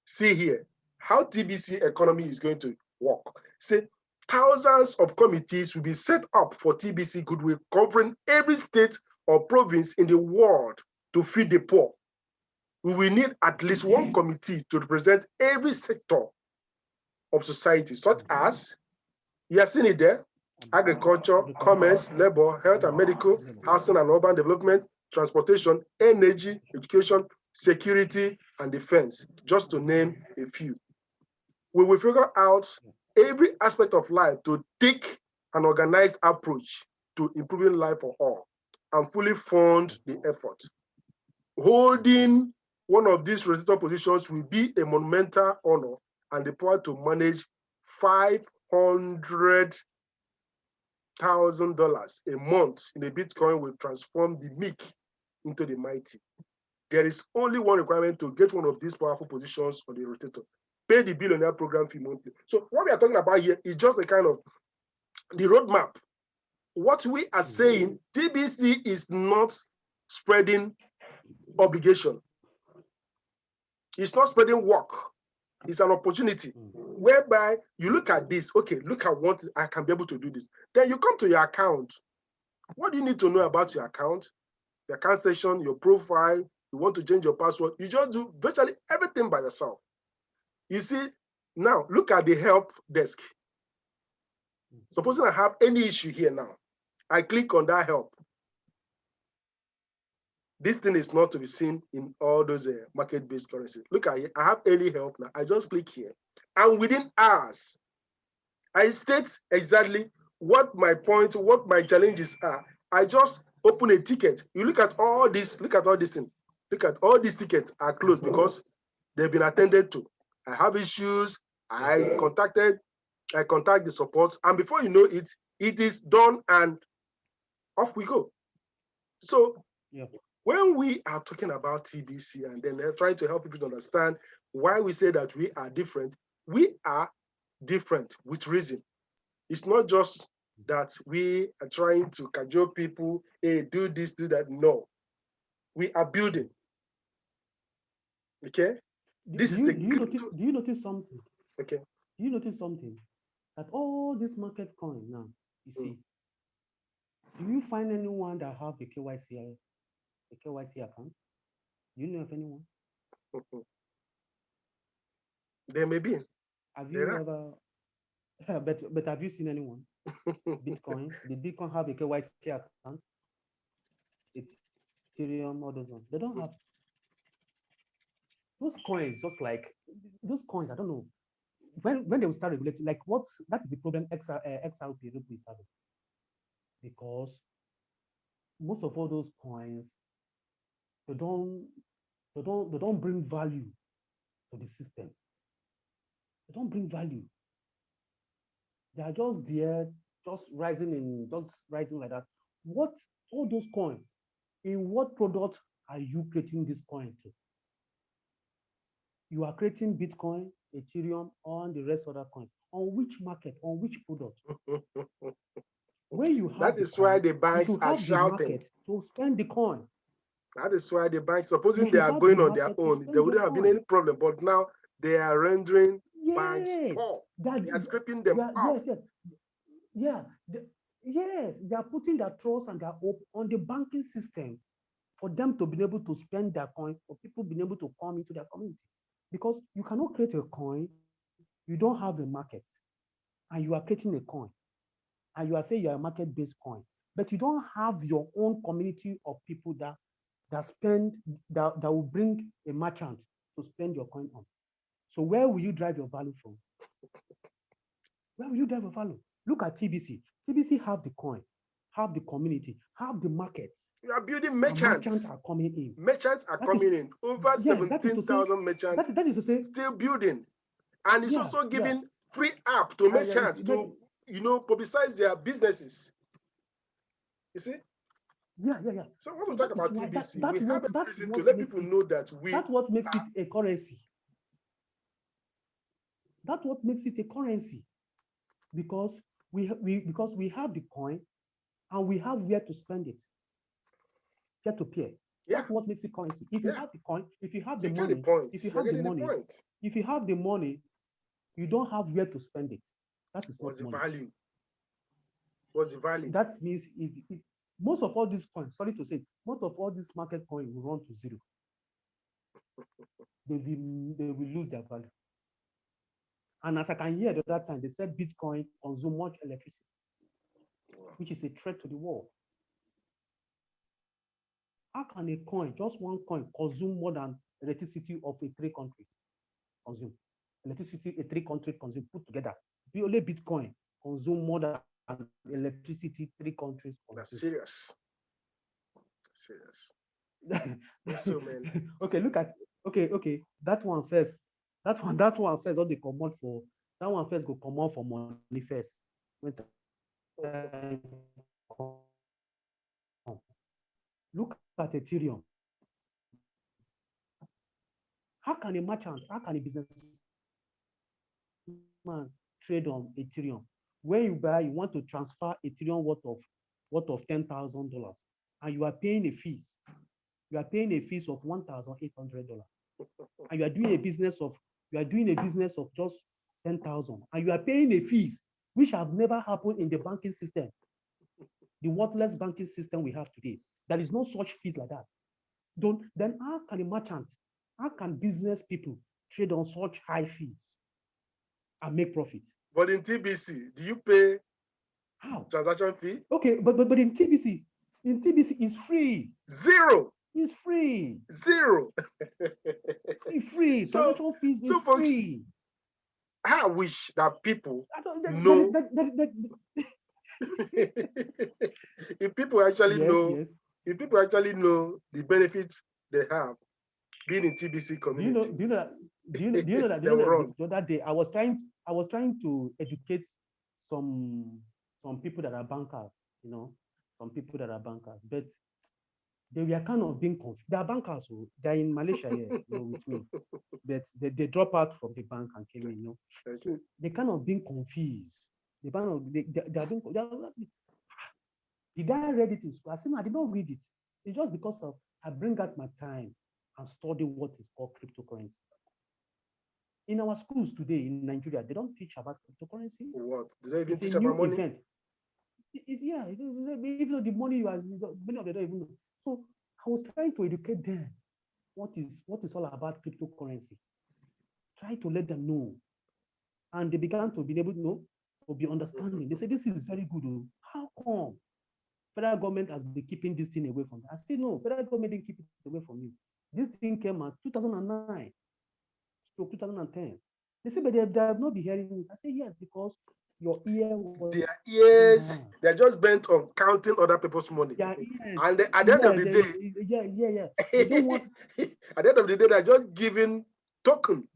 See here how TBC economy is going to work. Say thousands of committees will be set up for TBC goodwill, covering every state or province in the world to feed the poor. We will need at least one committee to represent every sector of society, such as, you have seen it there, agriculture, commerce, labor, health and medical, housing and urban development, transportation, energy, education, security, and defense, just to name a few. We will figure out every aspect of life to take an organized approach to improving life for all and fully fund the effort. Holding one of these rotator positions will be a monumental honor, and the power to manage $500,000 a month in a Bitcoin will transform the meek into the mighty. There is only one requirement to get one of these powerful positions on the rotator. Pay the billionaire program fee monthly. So what we are talking about here is just a kind of the roadmap. What we are saying, TBC is not spreading obligation. It's not spreading work. It's an opportunity whereby you look at this, okay, look at what I can be able to do this. Then you come to your account. What do you need to know about your account? Your account section, your profile, you want to change your password. You just do virtually everything by yourself. You see, now look at the help desk. Supposing I have any issue here now, I click on that help. This thing is not to be seen in all those market-based currencies. Look at it. I have any help now. I just click here. And within hours, I state exactly what my points, what my challenges are. I just open a ticket. You look at all this, look at all these things. Look at all these tickets are closed because they've been attended to. I have issues. I contact the support. And before you know it, it is done and off we go. So when we are talking about TBC and then trying to help people to understand why we say that we are different with reason. It's not just that we are trying to cajole people, hey, do this, do that. No, we are building. Okay? Do you notice something? Okay. Do you notice something? That all this market coin now, you see, do you find anyone that have a KYC account? Do you know of anyone? There may be. Have you ever, but have you seen anyone? Bitcoin? Did Bitcoin have a KYC account? Ethereum, all those ones. They don't have. Those coins, just like those coins, I don't know. When they will start regulating, like that is the problem XRP Ripple is having. Because most of all those coins, they don't bring value to the system. They don't bring value. They are just there, just rising like that. What all those coins? In what product are you creating this coin to? You are creating Bitcoin, Ethereum, on the rest of the coins. On which market? On which product? When you have that is why the banks are shouting. To spend the coin. That is why the banks, supposing they are going on their own, there wouldn't have been any problem. But now they are rendering banks poor. They are scraping them off. Yes, they are putting their trust and their hope on the banking system for them to be able to spend their coin, for people being able to come into their community. Because you cannot create a coin, you don't have a market, and you are creating a coin, and you are saying you are a market-based coin, but you don't have your own community of people that will bring a merchant to spend your coin on. So where will you drive your value from? Where will you drive your value? Look at TBC. TBC have the coin, have the community, have the markets. You are building merchants. Merchants are coming in. Merchants are coming in. Over 17,000 merchants that is to say, still building. And it's also giving free app to merchants to, publicize their businesses. You see? Yeah. So when we talk about TBC, we have a reason to let people know that that's what makes it a currency. That's what makes it a currency. Because we have the coin and we have where to spend it. Peer to peer. That's what makes it currency. If you have the coin, if you have the money, if you have the money, you don't have where to spend it. That is not money. What's the value? That means most of all these coins, sorry to say, most of all these market coins will run to zero. They will lose their value. And as I can hear the other time, they said Bitcoin consumes much electricity, which is a threat to the world. How can a coin, just one coin, consume more than electricity of a 3 countries consume? Electricity a 3 countries consume put together. The only Bitcoin consume more than electricity 3 countries consume. That's serious. Yes, so, man. Okay, look at that one first. That one first. All they come out for that one first go come out for money first. Look at Ethereum. How can a merchant, how can a businessman trade on Ethereum? When you buy, you want to transfer Ethereum worth of $10,000, and you are paying a fees. You are paying a fees of $1,800, and you are doing a business of just 10,000, and you are paying a fees which have never happened in the banking system, the worthless banking system we have today. There is no such fees like that. Then how can a merchant, how can business people trade on such high fees and make profit? But in TBC, do you pay how transaction fee? Okay, but in TBC it's free. Zero. It's free. Zero. It's free. Transaction fees is free. I wish that people know. If people actually know, if people actually know the benefits they have being in TBC community. Do you know that the other day I was trying to educate some people that are bankers, some people that are bankers, but they were kind of being confused. They are bankers, they're in Malaysia here, with me, but they drop out from the bank and came in, So they kind of being confused. They are being. Did I read it in school? I said, no, I did not read it. It's just because I bring out my time and study what is called cryptocurrency. In our schools today in Nigeria, they don't teach about cryptocurrency. What? Do they even teach about money? Event. Even though the money many of them don't even know. So I was trying to educate them what is all about cryptocurrency. Try to let them know. And they began to be able to know or be understanding. They said, this is very good. How come federal government has been keeping this thing away from me? I said, no, federal government didn't keep it away from you. This thing came out 2009 to 2010. They said, but they have not been hearing it. I said, yes, because your ear was... Their ears, they're just bent on counting other people's money. And at the end of the day, They don't want... At the end of the day, they're just giving token.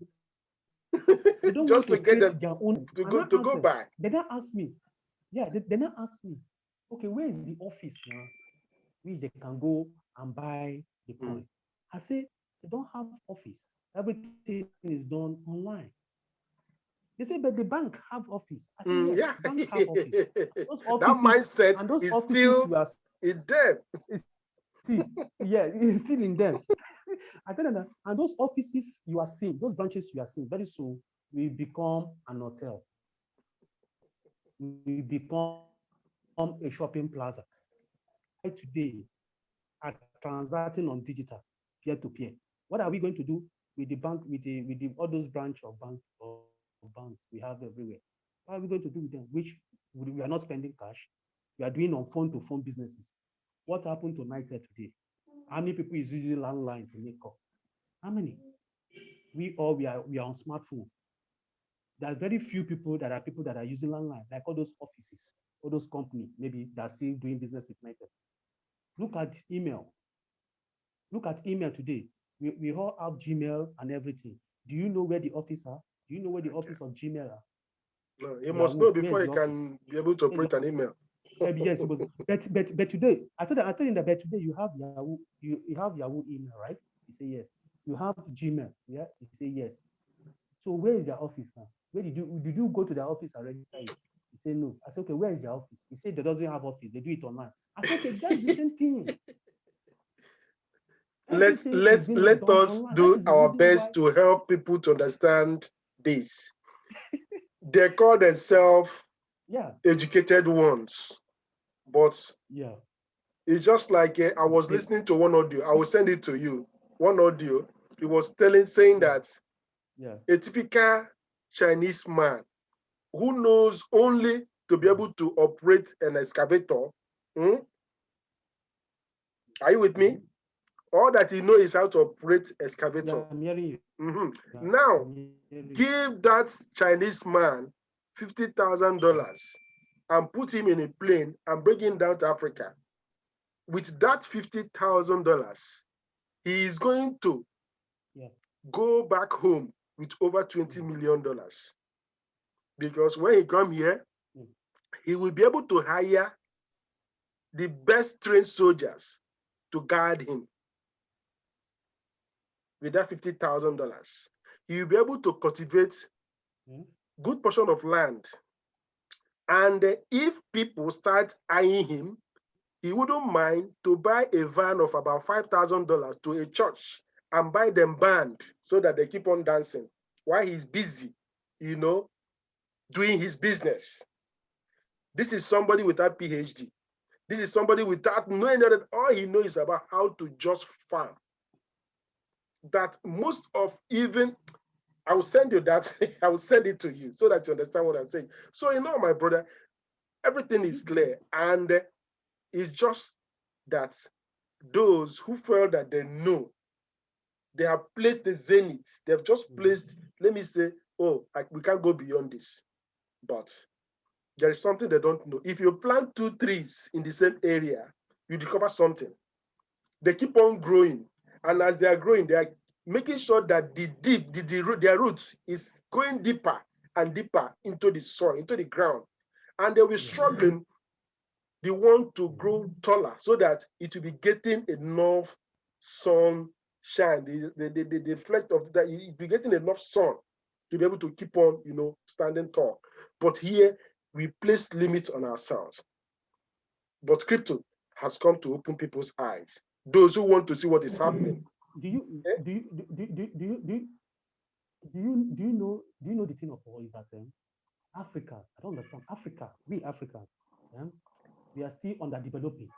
They don't Just want to get create them their own. to go by. They don't ask me. Yeah, they not ask me. Okay, where is the office now? Which they can go and buy the coin. I say they don't have office. Everything is done online. They say, but the bank have office. I say, yes, Yeah. bank have office. Those That offices, mindset and those is offices still you are in them. see, yeah, it's still in them. I tell them that, and those offices you are seeing, those branches you are seeing, very soon will become an hotel, will become a shopping plaza. Today are transacting on digital, peer to peer. What are we going to do with the bank, with the all those branch of banks we have everywhere? What are we going to do with them? Which we are not spending cash, we are doing on phone to phone businesses. What happened to Nitel today? How many people is using landline to make call? How many? We are on smartphone. There are very few people that are using landline, like all those offices, all those companies, maybe that are still doing business with Nitel. Look at email. Look at email today. We all have Gmail and everything. Do you know where the office are? Do you know where the office of Gmail are? No, you must Yahoo. know Where's before the you office? can be able to print an email. Yes, but today, I told you that but today you have Yahoo, you have Yahoo email, right? You say yes. You have Gmail, yeah? You say yes. So where is their office now? Where did you go to their office and register it? He said no. I said, okay, where is their office? He said they doesn't have office, they do it online. I said, okay, that's the same thing. Everything is being Let done us online. That do is the our reason why. best to help people to understand this. They call themselves educated ones, but yeah, it's just like I was listening to one audio. I will send it to you. One audio. It was saying that a typical Chinese man who knows only to be able to operate an excavator. Are you with me? All that he knows is how to operate excavator. I'm hearing you. Now, give that Chinese man $50,000 and put him in a plane and bring him down to Africa. With that $50,000, he is going to go back home with over $20 million. Because when he come here, he will be able to hire the best trained soldiers to guard him. With that $50,000, he will be able to cultivate good portion of land. And if people start eyeing him, he wouldn't mind to buy a van of about $5,000 to a church and buy them band so that they keep on dancing while he's busy, doing his business. This is somebody without PhD. This is somebody without knowing that all he knows is about how to just farm. That most of even, I will send you that, I will send it to you so that you understand what I'm saying. So, my brother, everything is clear. And it's just that those who feel that they know, they have placed the zenith. They've just placed, let me say, we can't go beyond this. But there is something they don't know. If you plant 2 trees in the same area, you discover something. They keep on growing. And as they are growing, they are making sure that their roots is going deeper and deeper into the soil, into the ground. And they'll be struggling. They want to grow taller so that it will be getting enough sunshine. The flex of that, it will be getting enough sun to be able to keep on, standing tall. But here, we place limits on ourselves. But crypto has come to open people's eyes. Those who want to see what is happening. Do you know the thing of all is that Africa, I don't understand. Africa, we Africans, we are still underdeveloping.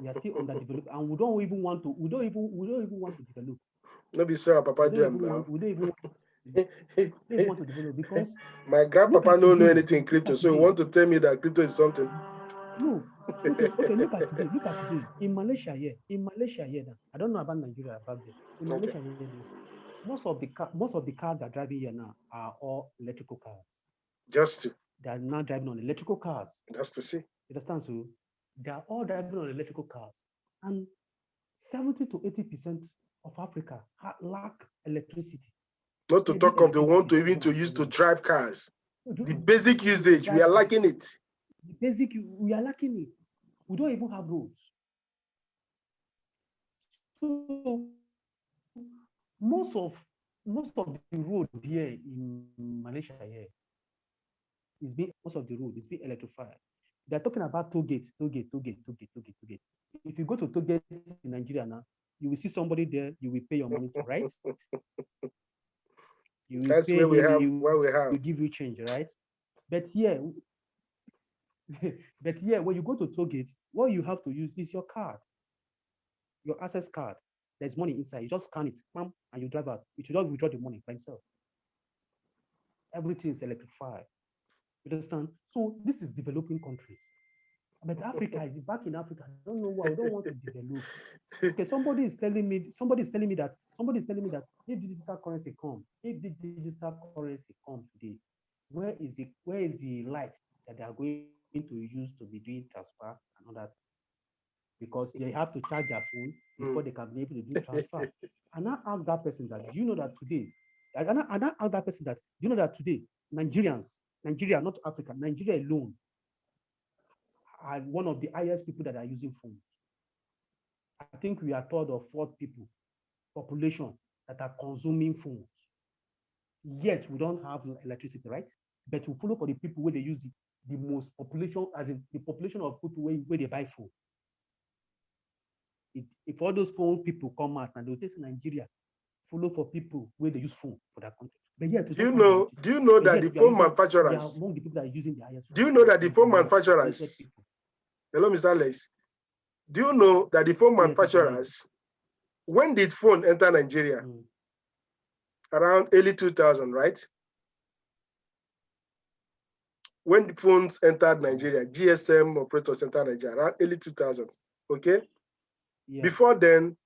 We are still underdeveloped, and we don't even want to develop. Maybe sir, Papa We don't even want to develop because my grandpapa don't know anything crypto, so you want to tell me that crypto is something? No. Okay, look at today. In Malaysia here, now, I don't know about Nigeria back there. In Malaysia here, now, most of the cars that are driving here now are all electrical cars. They are now driving on electrical cars. Just to see. You understand? So they are all driving on electrical cars, and 70 to 80% of Africa lack electricity. Not to talk of the one to even to use to drive cars. The basic usage, we are lacking it. The basic, we are lacking it. We don't even have roads. So most of the road here in Malaysia here is being most of the road is being electrified. They're talking about toll gate. If you go to toll gate in Nigeria now, you will see somebody there, you will pay your money to, right? You will That's pay where we him, have he what we have. will give you change, right? But here, but here, when you go to toll gate, what you have to use is your card, your access card. There's money inside. You just scan it, and you drive out. You should just withdraw the money by yourself. Everything is electrified. You understand? So this is developing countries. But Africa, back in Africa, I don't know why we don't want to develop. Okay, somebody is telling me that if digital currency come today, where is the light that they are going to use to be doing transfer and all that? Because they have to charge their phone before they can be able to do transfer. And I ask that person that, do you know that today, Nigeria, not Africa, Nigeria alone are one of the highest people that are using phones. I think we are third or fourth population that are consuming phones. Yet we don't have electricity, right? But we follow for the people where they use the most population, as in the population of people where they buy phone. If all those phone people come out and they'll take Nigeria, follow for people where they use phone for that country. But yet, do you know that the phone manufacturers, among the people that are using the highest phone, do you know that the phone manufacturers, hello, Mr. Alex, do you know that the phone manufacturers, when did phone enter Nigeria? Around early 2000, right? When the phones entered Nigeria, GSM operators entered Nigeria around early 2000, okay? Yeah. Before then,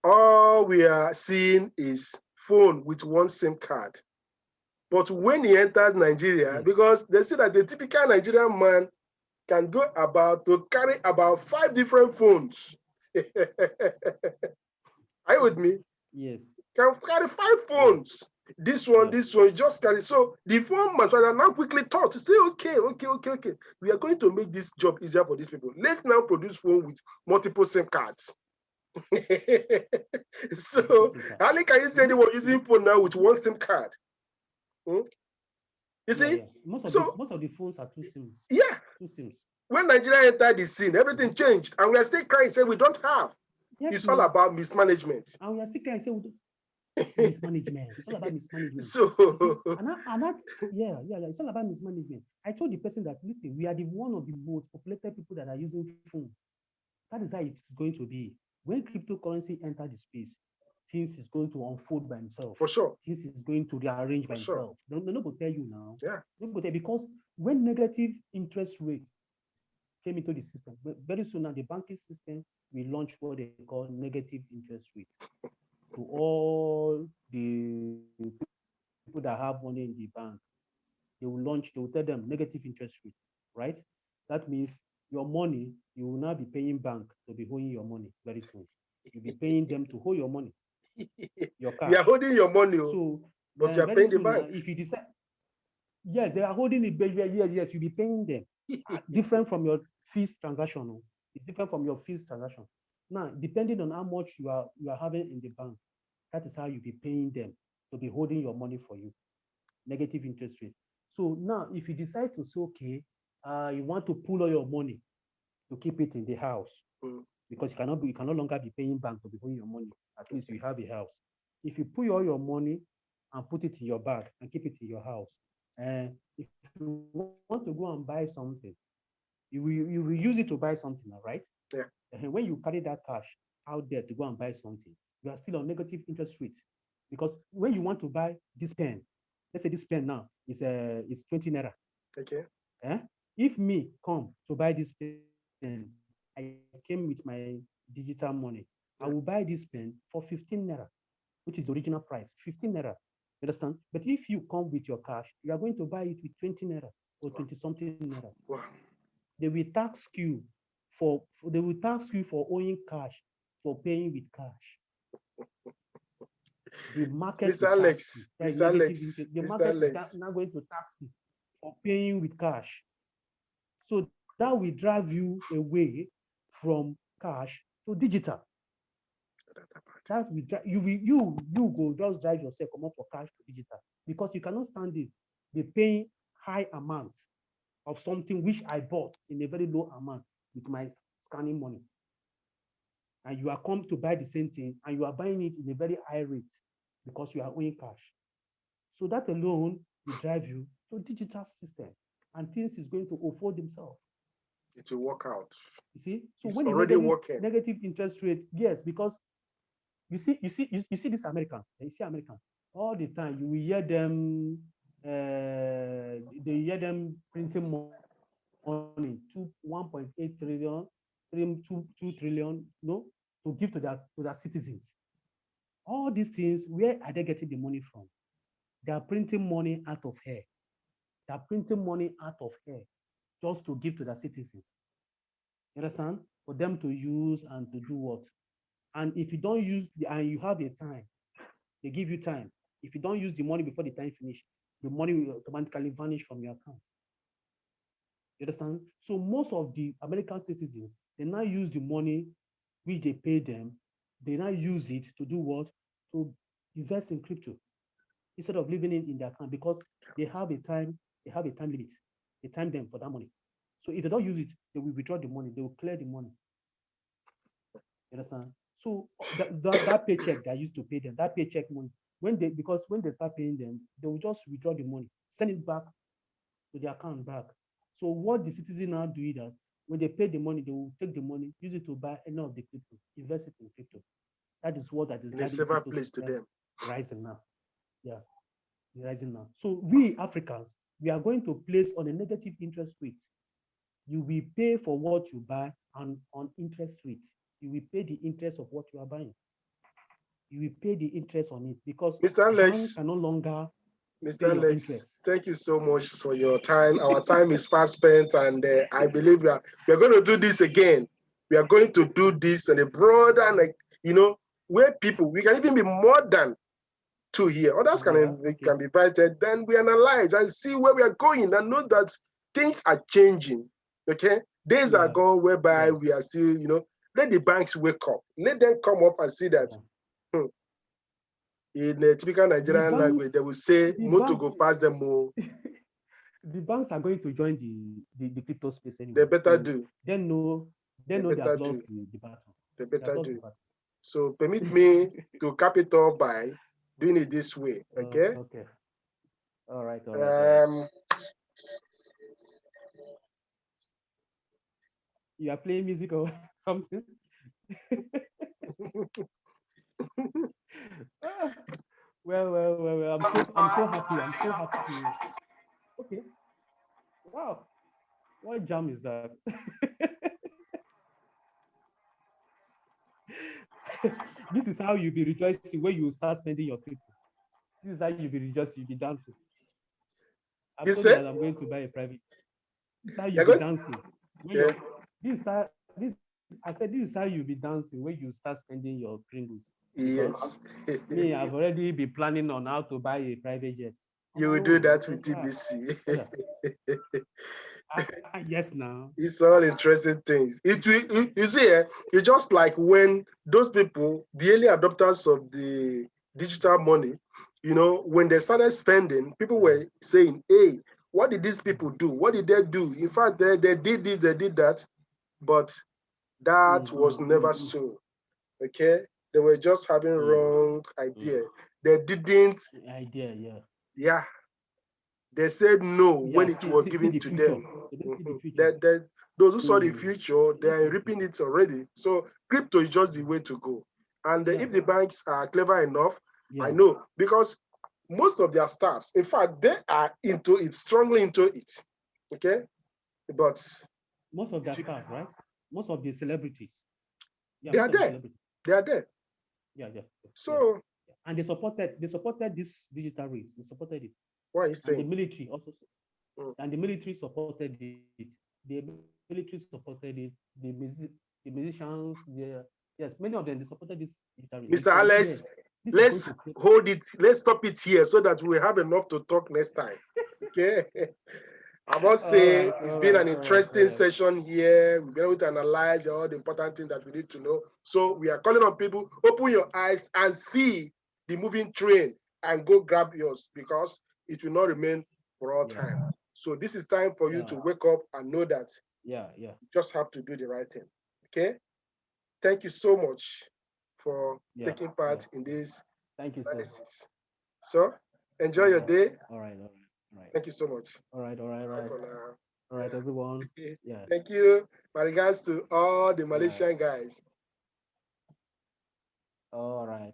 all we are seeing is phone with one SIM card. But when he entered Nigeria, because they say that the typical Nigerian man can go about to carry about 5 different phones. Are you with me? Yes. Can carry 5 phones. This one, just carry. So the phone manufacturer now quickly thought to say, okay. We are going to make this job easier for these people. Let's now produce phone with multiple SIM cards. So, how can you say anyone using phone now with one SIM card? You see? Most of the phones are 2 SIMs. Yeah. 2 SIMs. When Nigeria entered the scene, everything changed. And we are still crying, saying we don't have. It's all about mismanagement. And we are still crying, saying mismanagement. It's all about mismanagement. So, it's all about mismanagement. I told the person that, listen, we are one of the most populated people that are using phone. That is how it's going to be. When cryptocurrency enter the space, things is going to unfold by himself. For sure. Things is going to rearrange by himself. Nobody tell you now. Yeah. Nobody, because when negative interest rate came into the system, very soon now the banking system will launch what they call negative interest rate to all the people that have money in the bank. They will tell them negative interest rate, right? That means your money, you will now be paying bank to be holding your money very soon. You'll be paying them to hold your money. Your cash. You are holding your money, but you are paying the bank. If you decide, yes, they are holding it, yes, you'll be paying them. Different from your fees transaction. It's different from your fees transaction. Now, depending on how much you are having in the bank, that is how you'll be paying them to be holding your money for you. Negative interest rate. So now, if you decide to say, okay, you want to pull all your money to keep it in the house, because you can no longer be paying bank to be holding your money. At least you have a house. If you pull all your money and put it in your bag and keep it in your house, and if you want to go and buy something, you will use it to buy something, right? Yeah. And when you carry that cash out there to go and buy something, you are still on negative interest rate, because when you want to buy this pen, let's say this pen now is 20 naira. Okay. If me come to buy this pen, I came with my digital money. I will buy this pen for 15 naira, which is the original price, 15 naira. You understand? But if you come with your cash, you are going to buy it with 20 naira or 20 something naira. Wow. They will tax you for owing cash, for paying with cash. the market Mr. will tax Alex, you. There is Mr. negative Alex, interest. The Mr. market is Alex. now going to tax you for paying with cash. So that will drive you away from cash to digital. That will you go just drive yourself come up for cash to digital because you cannot stand it. Be paying high amounts of something which I bought in a very low amount with my scanning money. And you are come to buy the same thing and you are buying it in a very high rate because you are owing cash. So that alone will drive you to digital system and things is going to unfold themselves. It will work out. You see, so It's when already negative, working. negative interest rate, yes, because you see these Americans, you see Americans all the time. You will hear them, they hear them printing money, 1.8 trillion, 2 trillion, no, to give to their citizens. All these things, where are they getting the money from? They are printing money out of here. They are printing money out of here just to give to their citizens. You understand? For them to use and to do what? And if you don't use and you have a time, they give you time. If you don't use the money before the time finish, the money will automatically vanish from your account. You understand? So most of the American citizens, they now use the money which they pay them, they now use it to do what? To invest in crypto instead of leaving it in their account because they have a time limit. They time them for that money. So if they don't use it, they will withdraw the money, they will clear the money. You understand? So that paycheck that I used to pay them, that paycheck money, when they start paying them, they will just withdraw the money, send it back to the account back. So what the citizen now do is that when they pay the money, they will take the money, use it to buy any of the crypto, invest it in crypto. That is what that is In a driving the safer crypto place to system them. rising now. Yeah, rising now. So we Africans, we are going to place on a negative interest rate. You will pay for what you buy and on interest rates. You will pay the interest of what you are buying. You will pay the interest on it because Mr. bank Alex, can no longer pay Mr. your Alex, interest. thank you so much for your time. Our time is fast spent, and I believe we are going to do this again. We are going to do this in a broader, where people, we can even be more than two here. Others can be invited. Then we analyze and see where we are going and know that things are changing. Okay, days are gone whereby we are still, let the banks wake up. Let them come up and see that. In a typical Nigerian language, they will say, "Moto go pass them more." The banks are going to join the crypto space anyway. They better do. They know they have lost the battle. They better do. So permit me to cap it off by doing it this way. Okay. Okay. All right. All right. You are playing music or something? Well. I'm so happy. I'm so happy. Okay. Wow. What jam is that? This is how you be rejoicing when you start spending your crypto. This is how you be rejoicing, you be dancing. I've told you that I'm going to buy a private. This is how you be dancing. I said this is how you be dancing when you start spending your Pringles. Because me, I've already been planning on how to buy a private jet. You will do that with TBC. Yes, now. It's all interesting things. You see, it's just like when those people, the early adopters of the digital money, when they started spending, people were saying, "Hey, what did these people do? What did they do? In fact, they did this, they did that." But that was never so. Okay? They were just having wrong idea. They didn't. Yeah. They said no when it was given to them. Those who saw the future, they are reaping it already. So crypto is just the way to go. And if the banks are clever enough, I know, because most of their staffs, in fact, they are into it, strongly into it. Okay? But most of their staff, right? Most of the celebrities. They are there. They are there. Yeah. So and they supported this digital race. They supported it. What is saying? And the military also, and the military supported it. The military supported it. The musicians, yes, many of them they supported this digital race. Mr. Alex, this is let's going to create- hold it. Let's stop it here so that we have enough to talk next time. Okay. I must say Alright, it's been an alright, interesting alright. session here. We've been able to analyze all the important things that we need to know. So we are calling on people, open your eyes and see the moving train and go grab yours, because it will not remain for all Yeah. time. So this is time for you Yeah. to wake up and know that Yeah. you just have to do the right thing. Okay. Thank you so much for Yeah. taking part in this Thank you, sir. analysis. So enjoy your day. All right. Thank you so much. All right. Bye for now. All right, everyone. Yeah. Thank you. My regards to all the Malaysian guys. All right.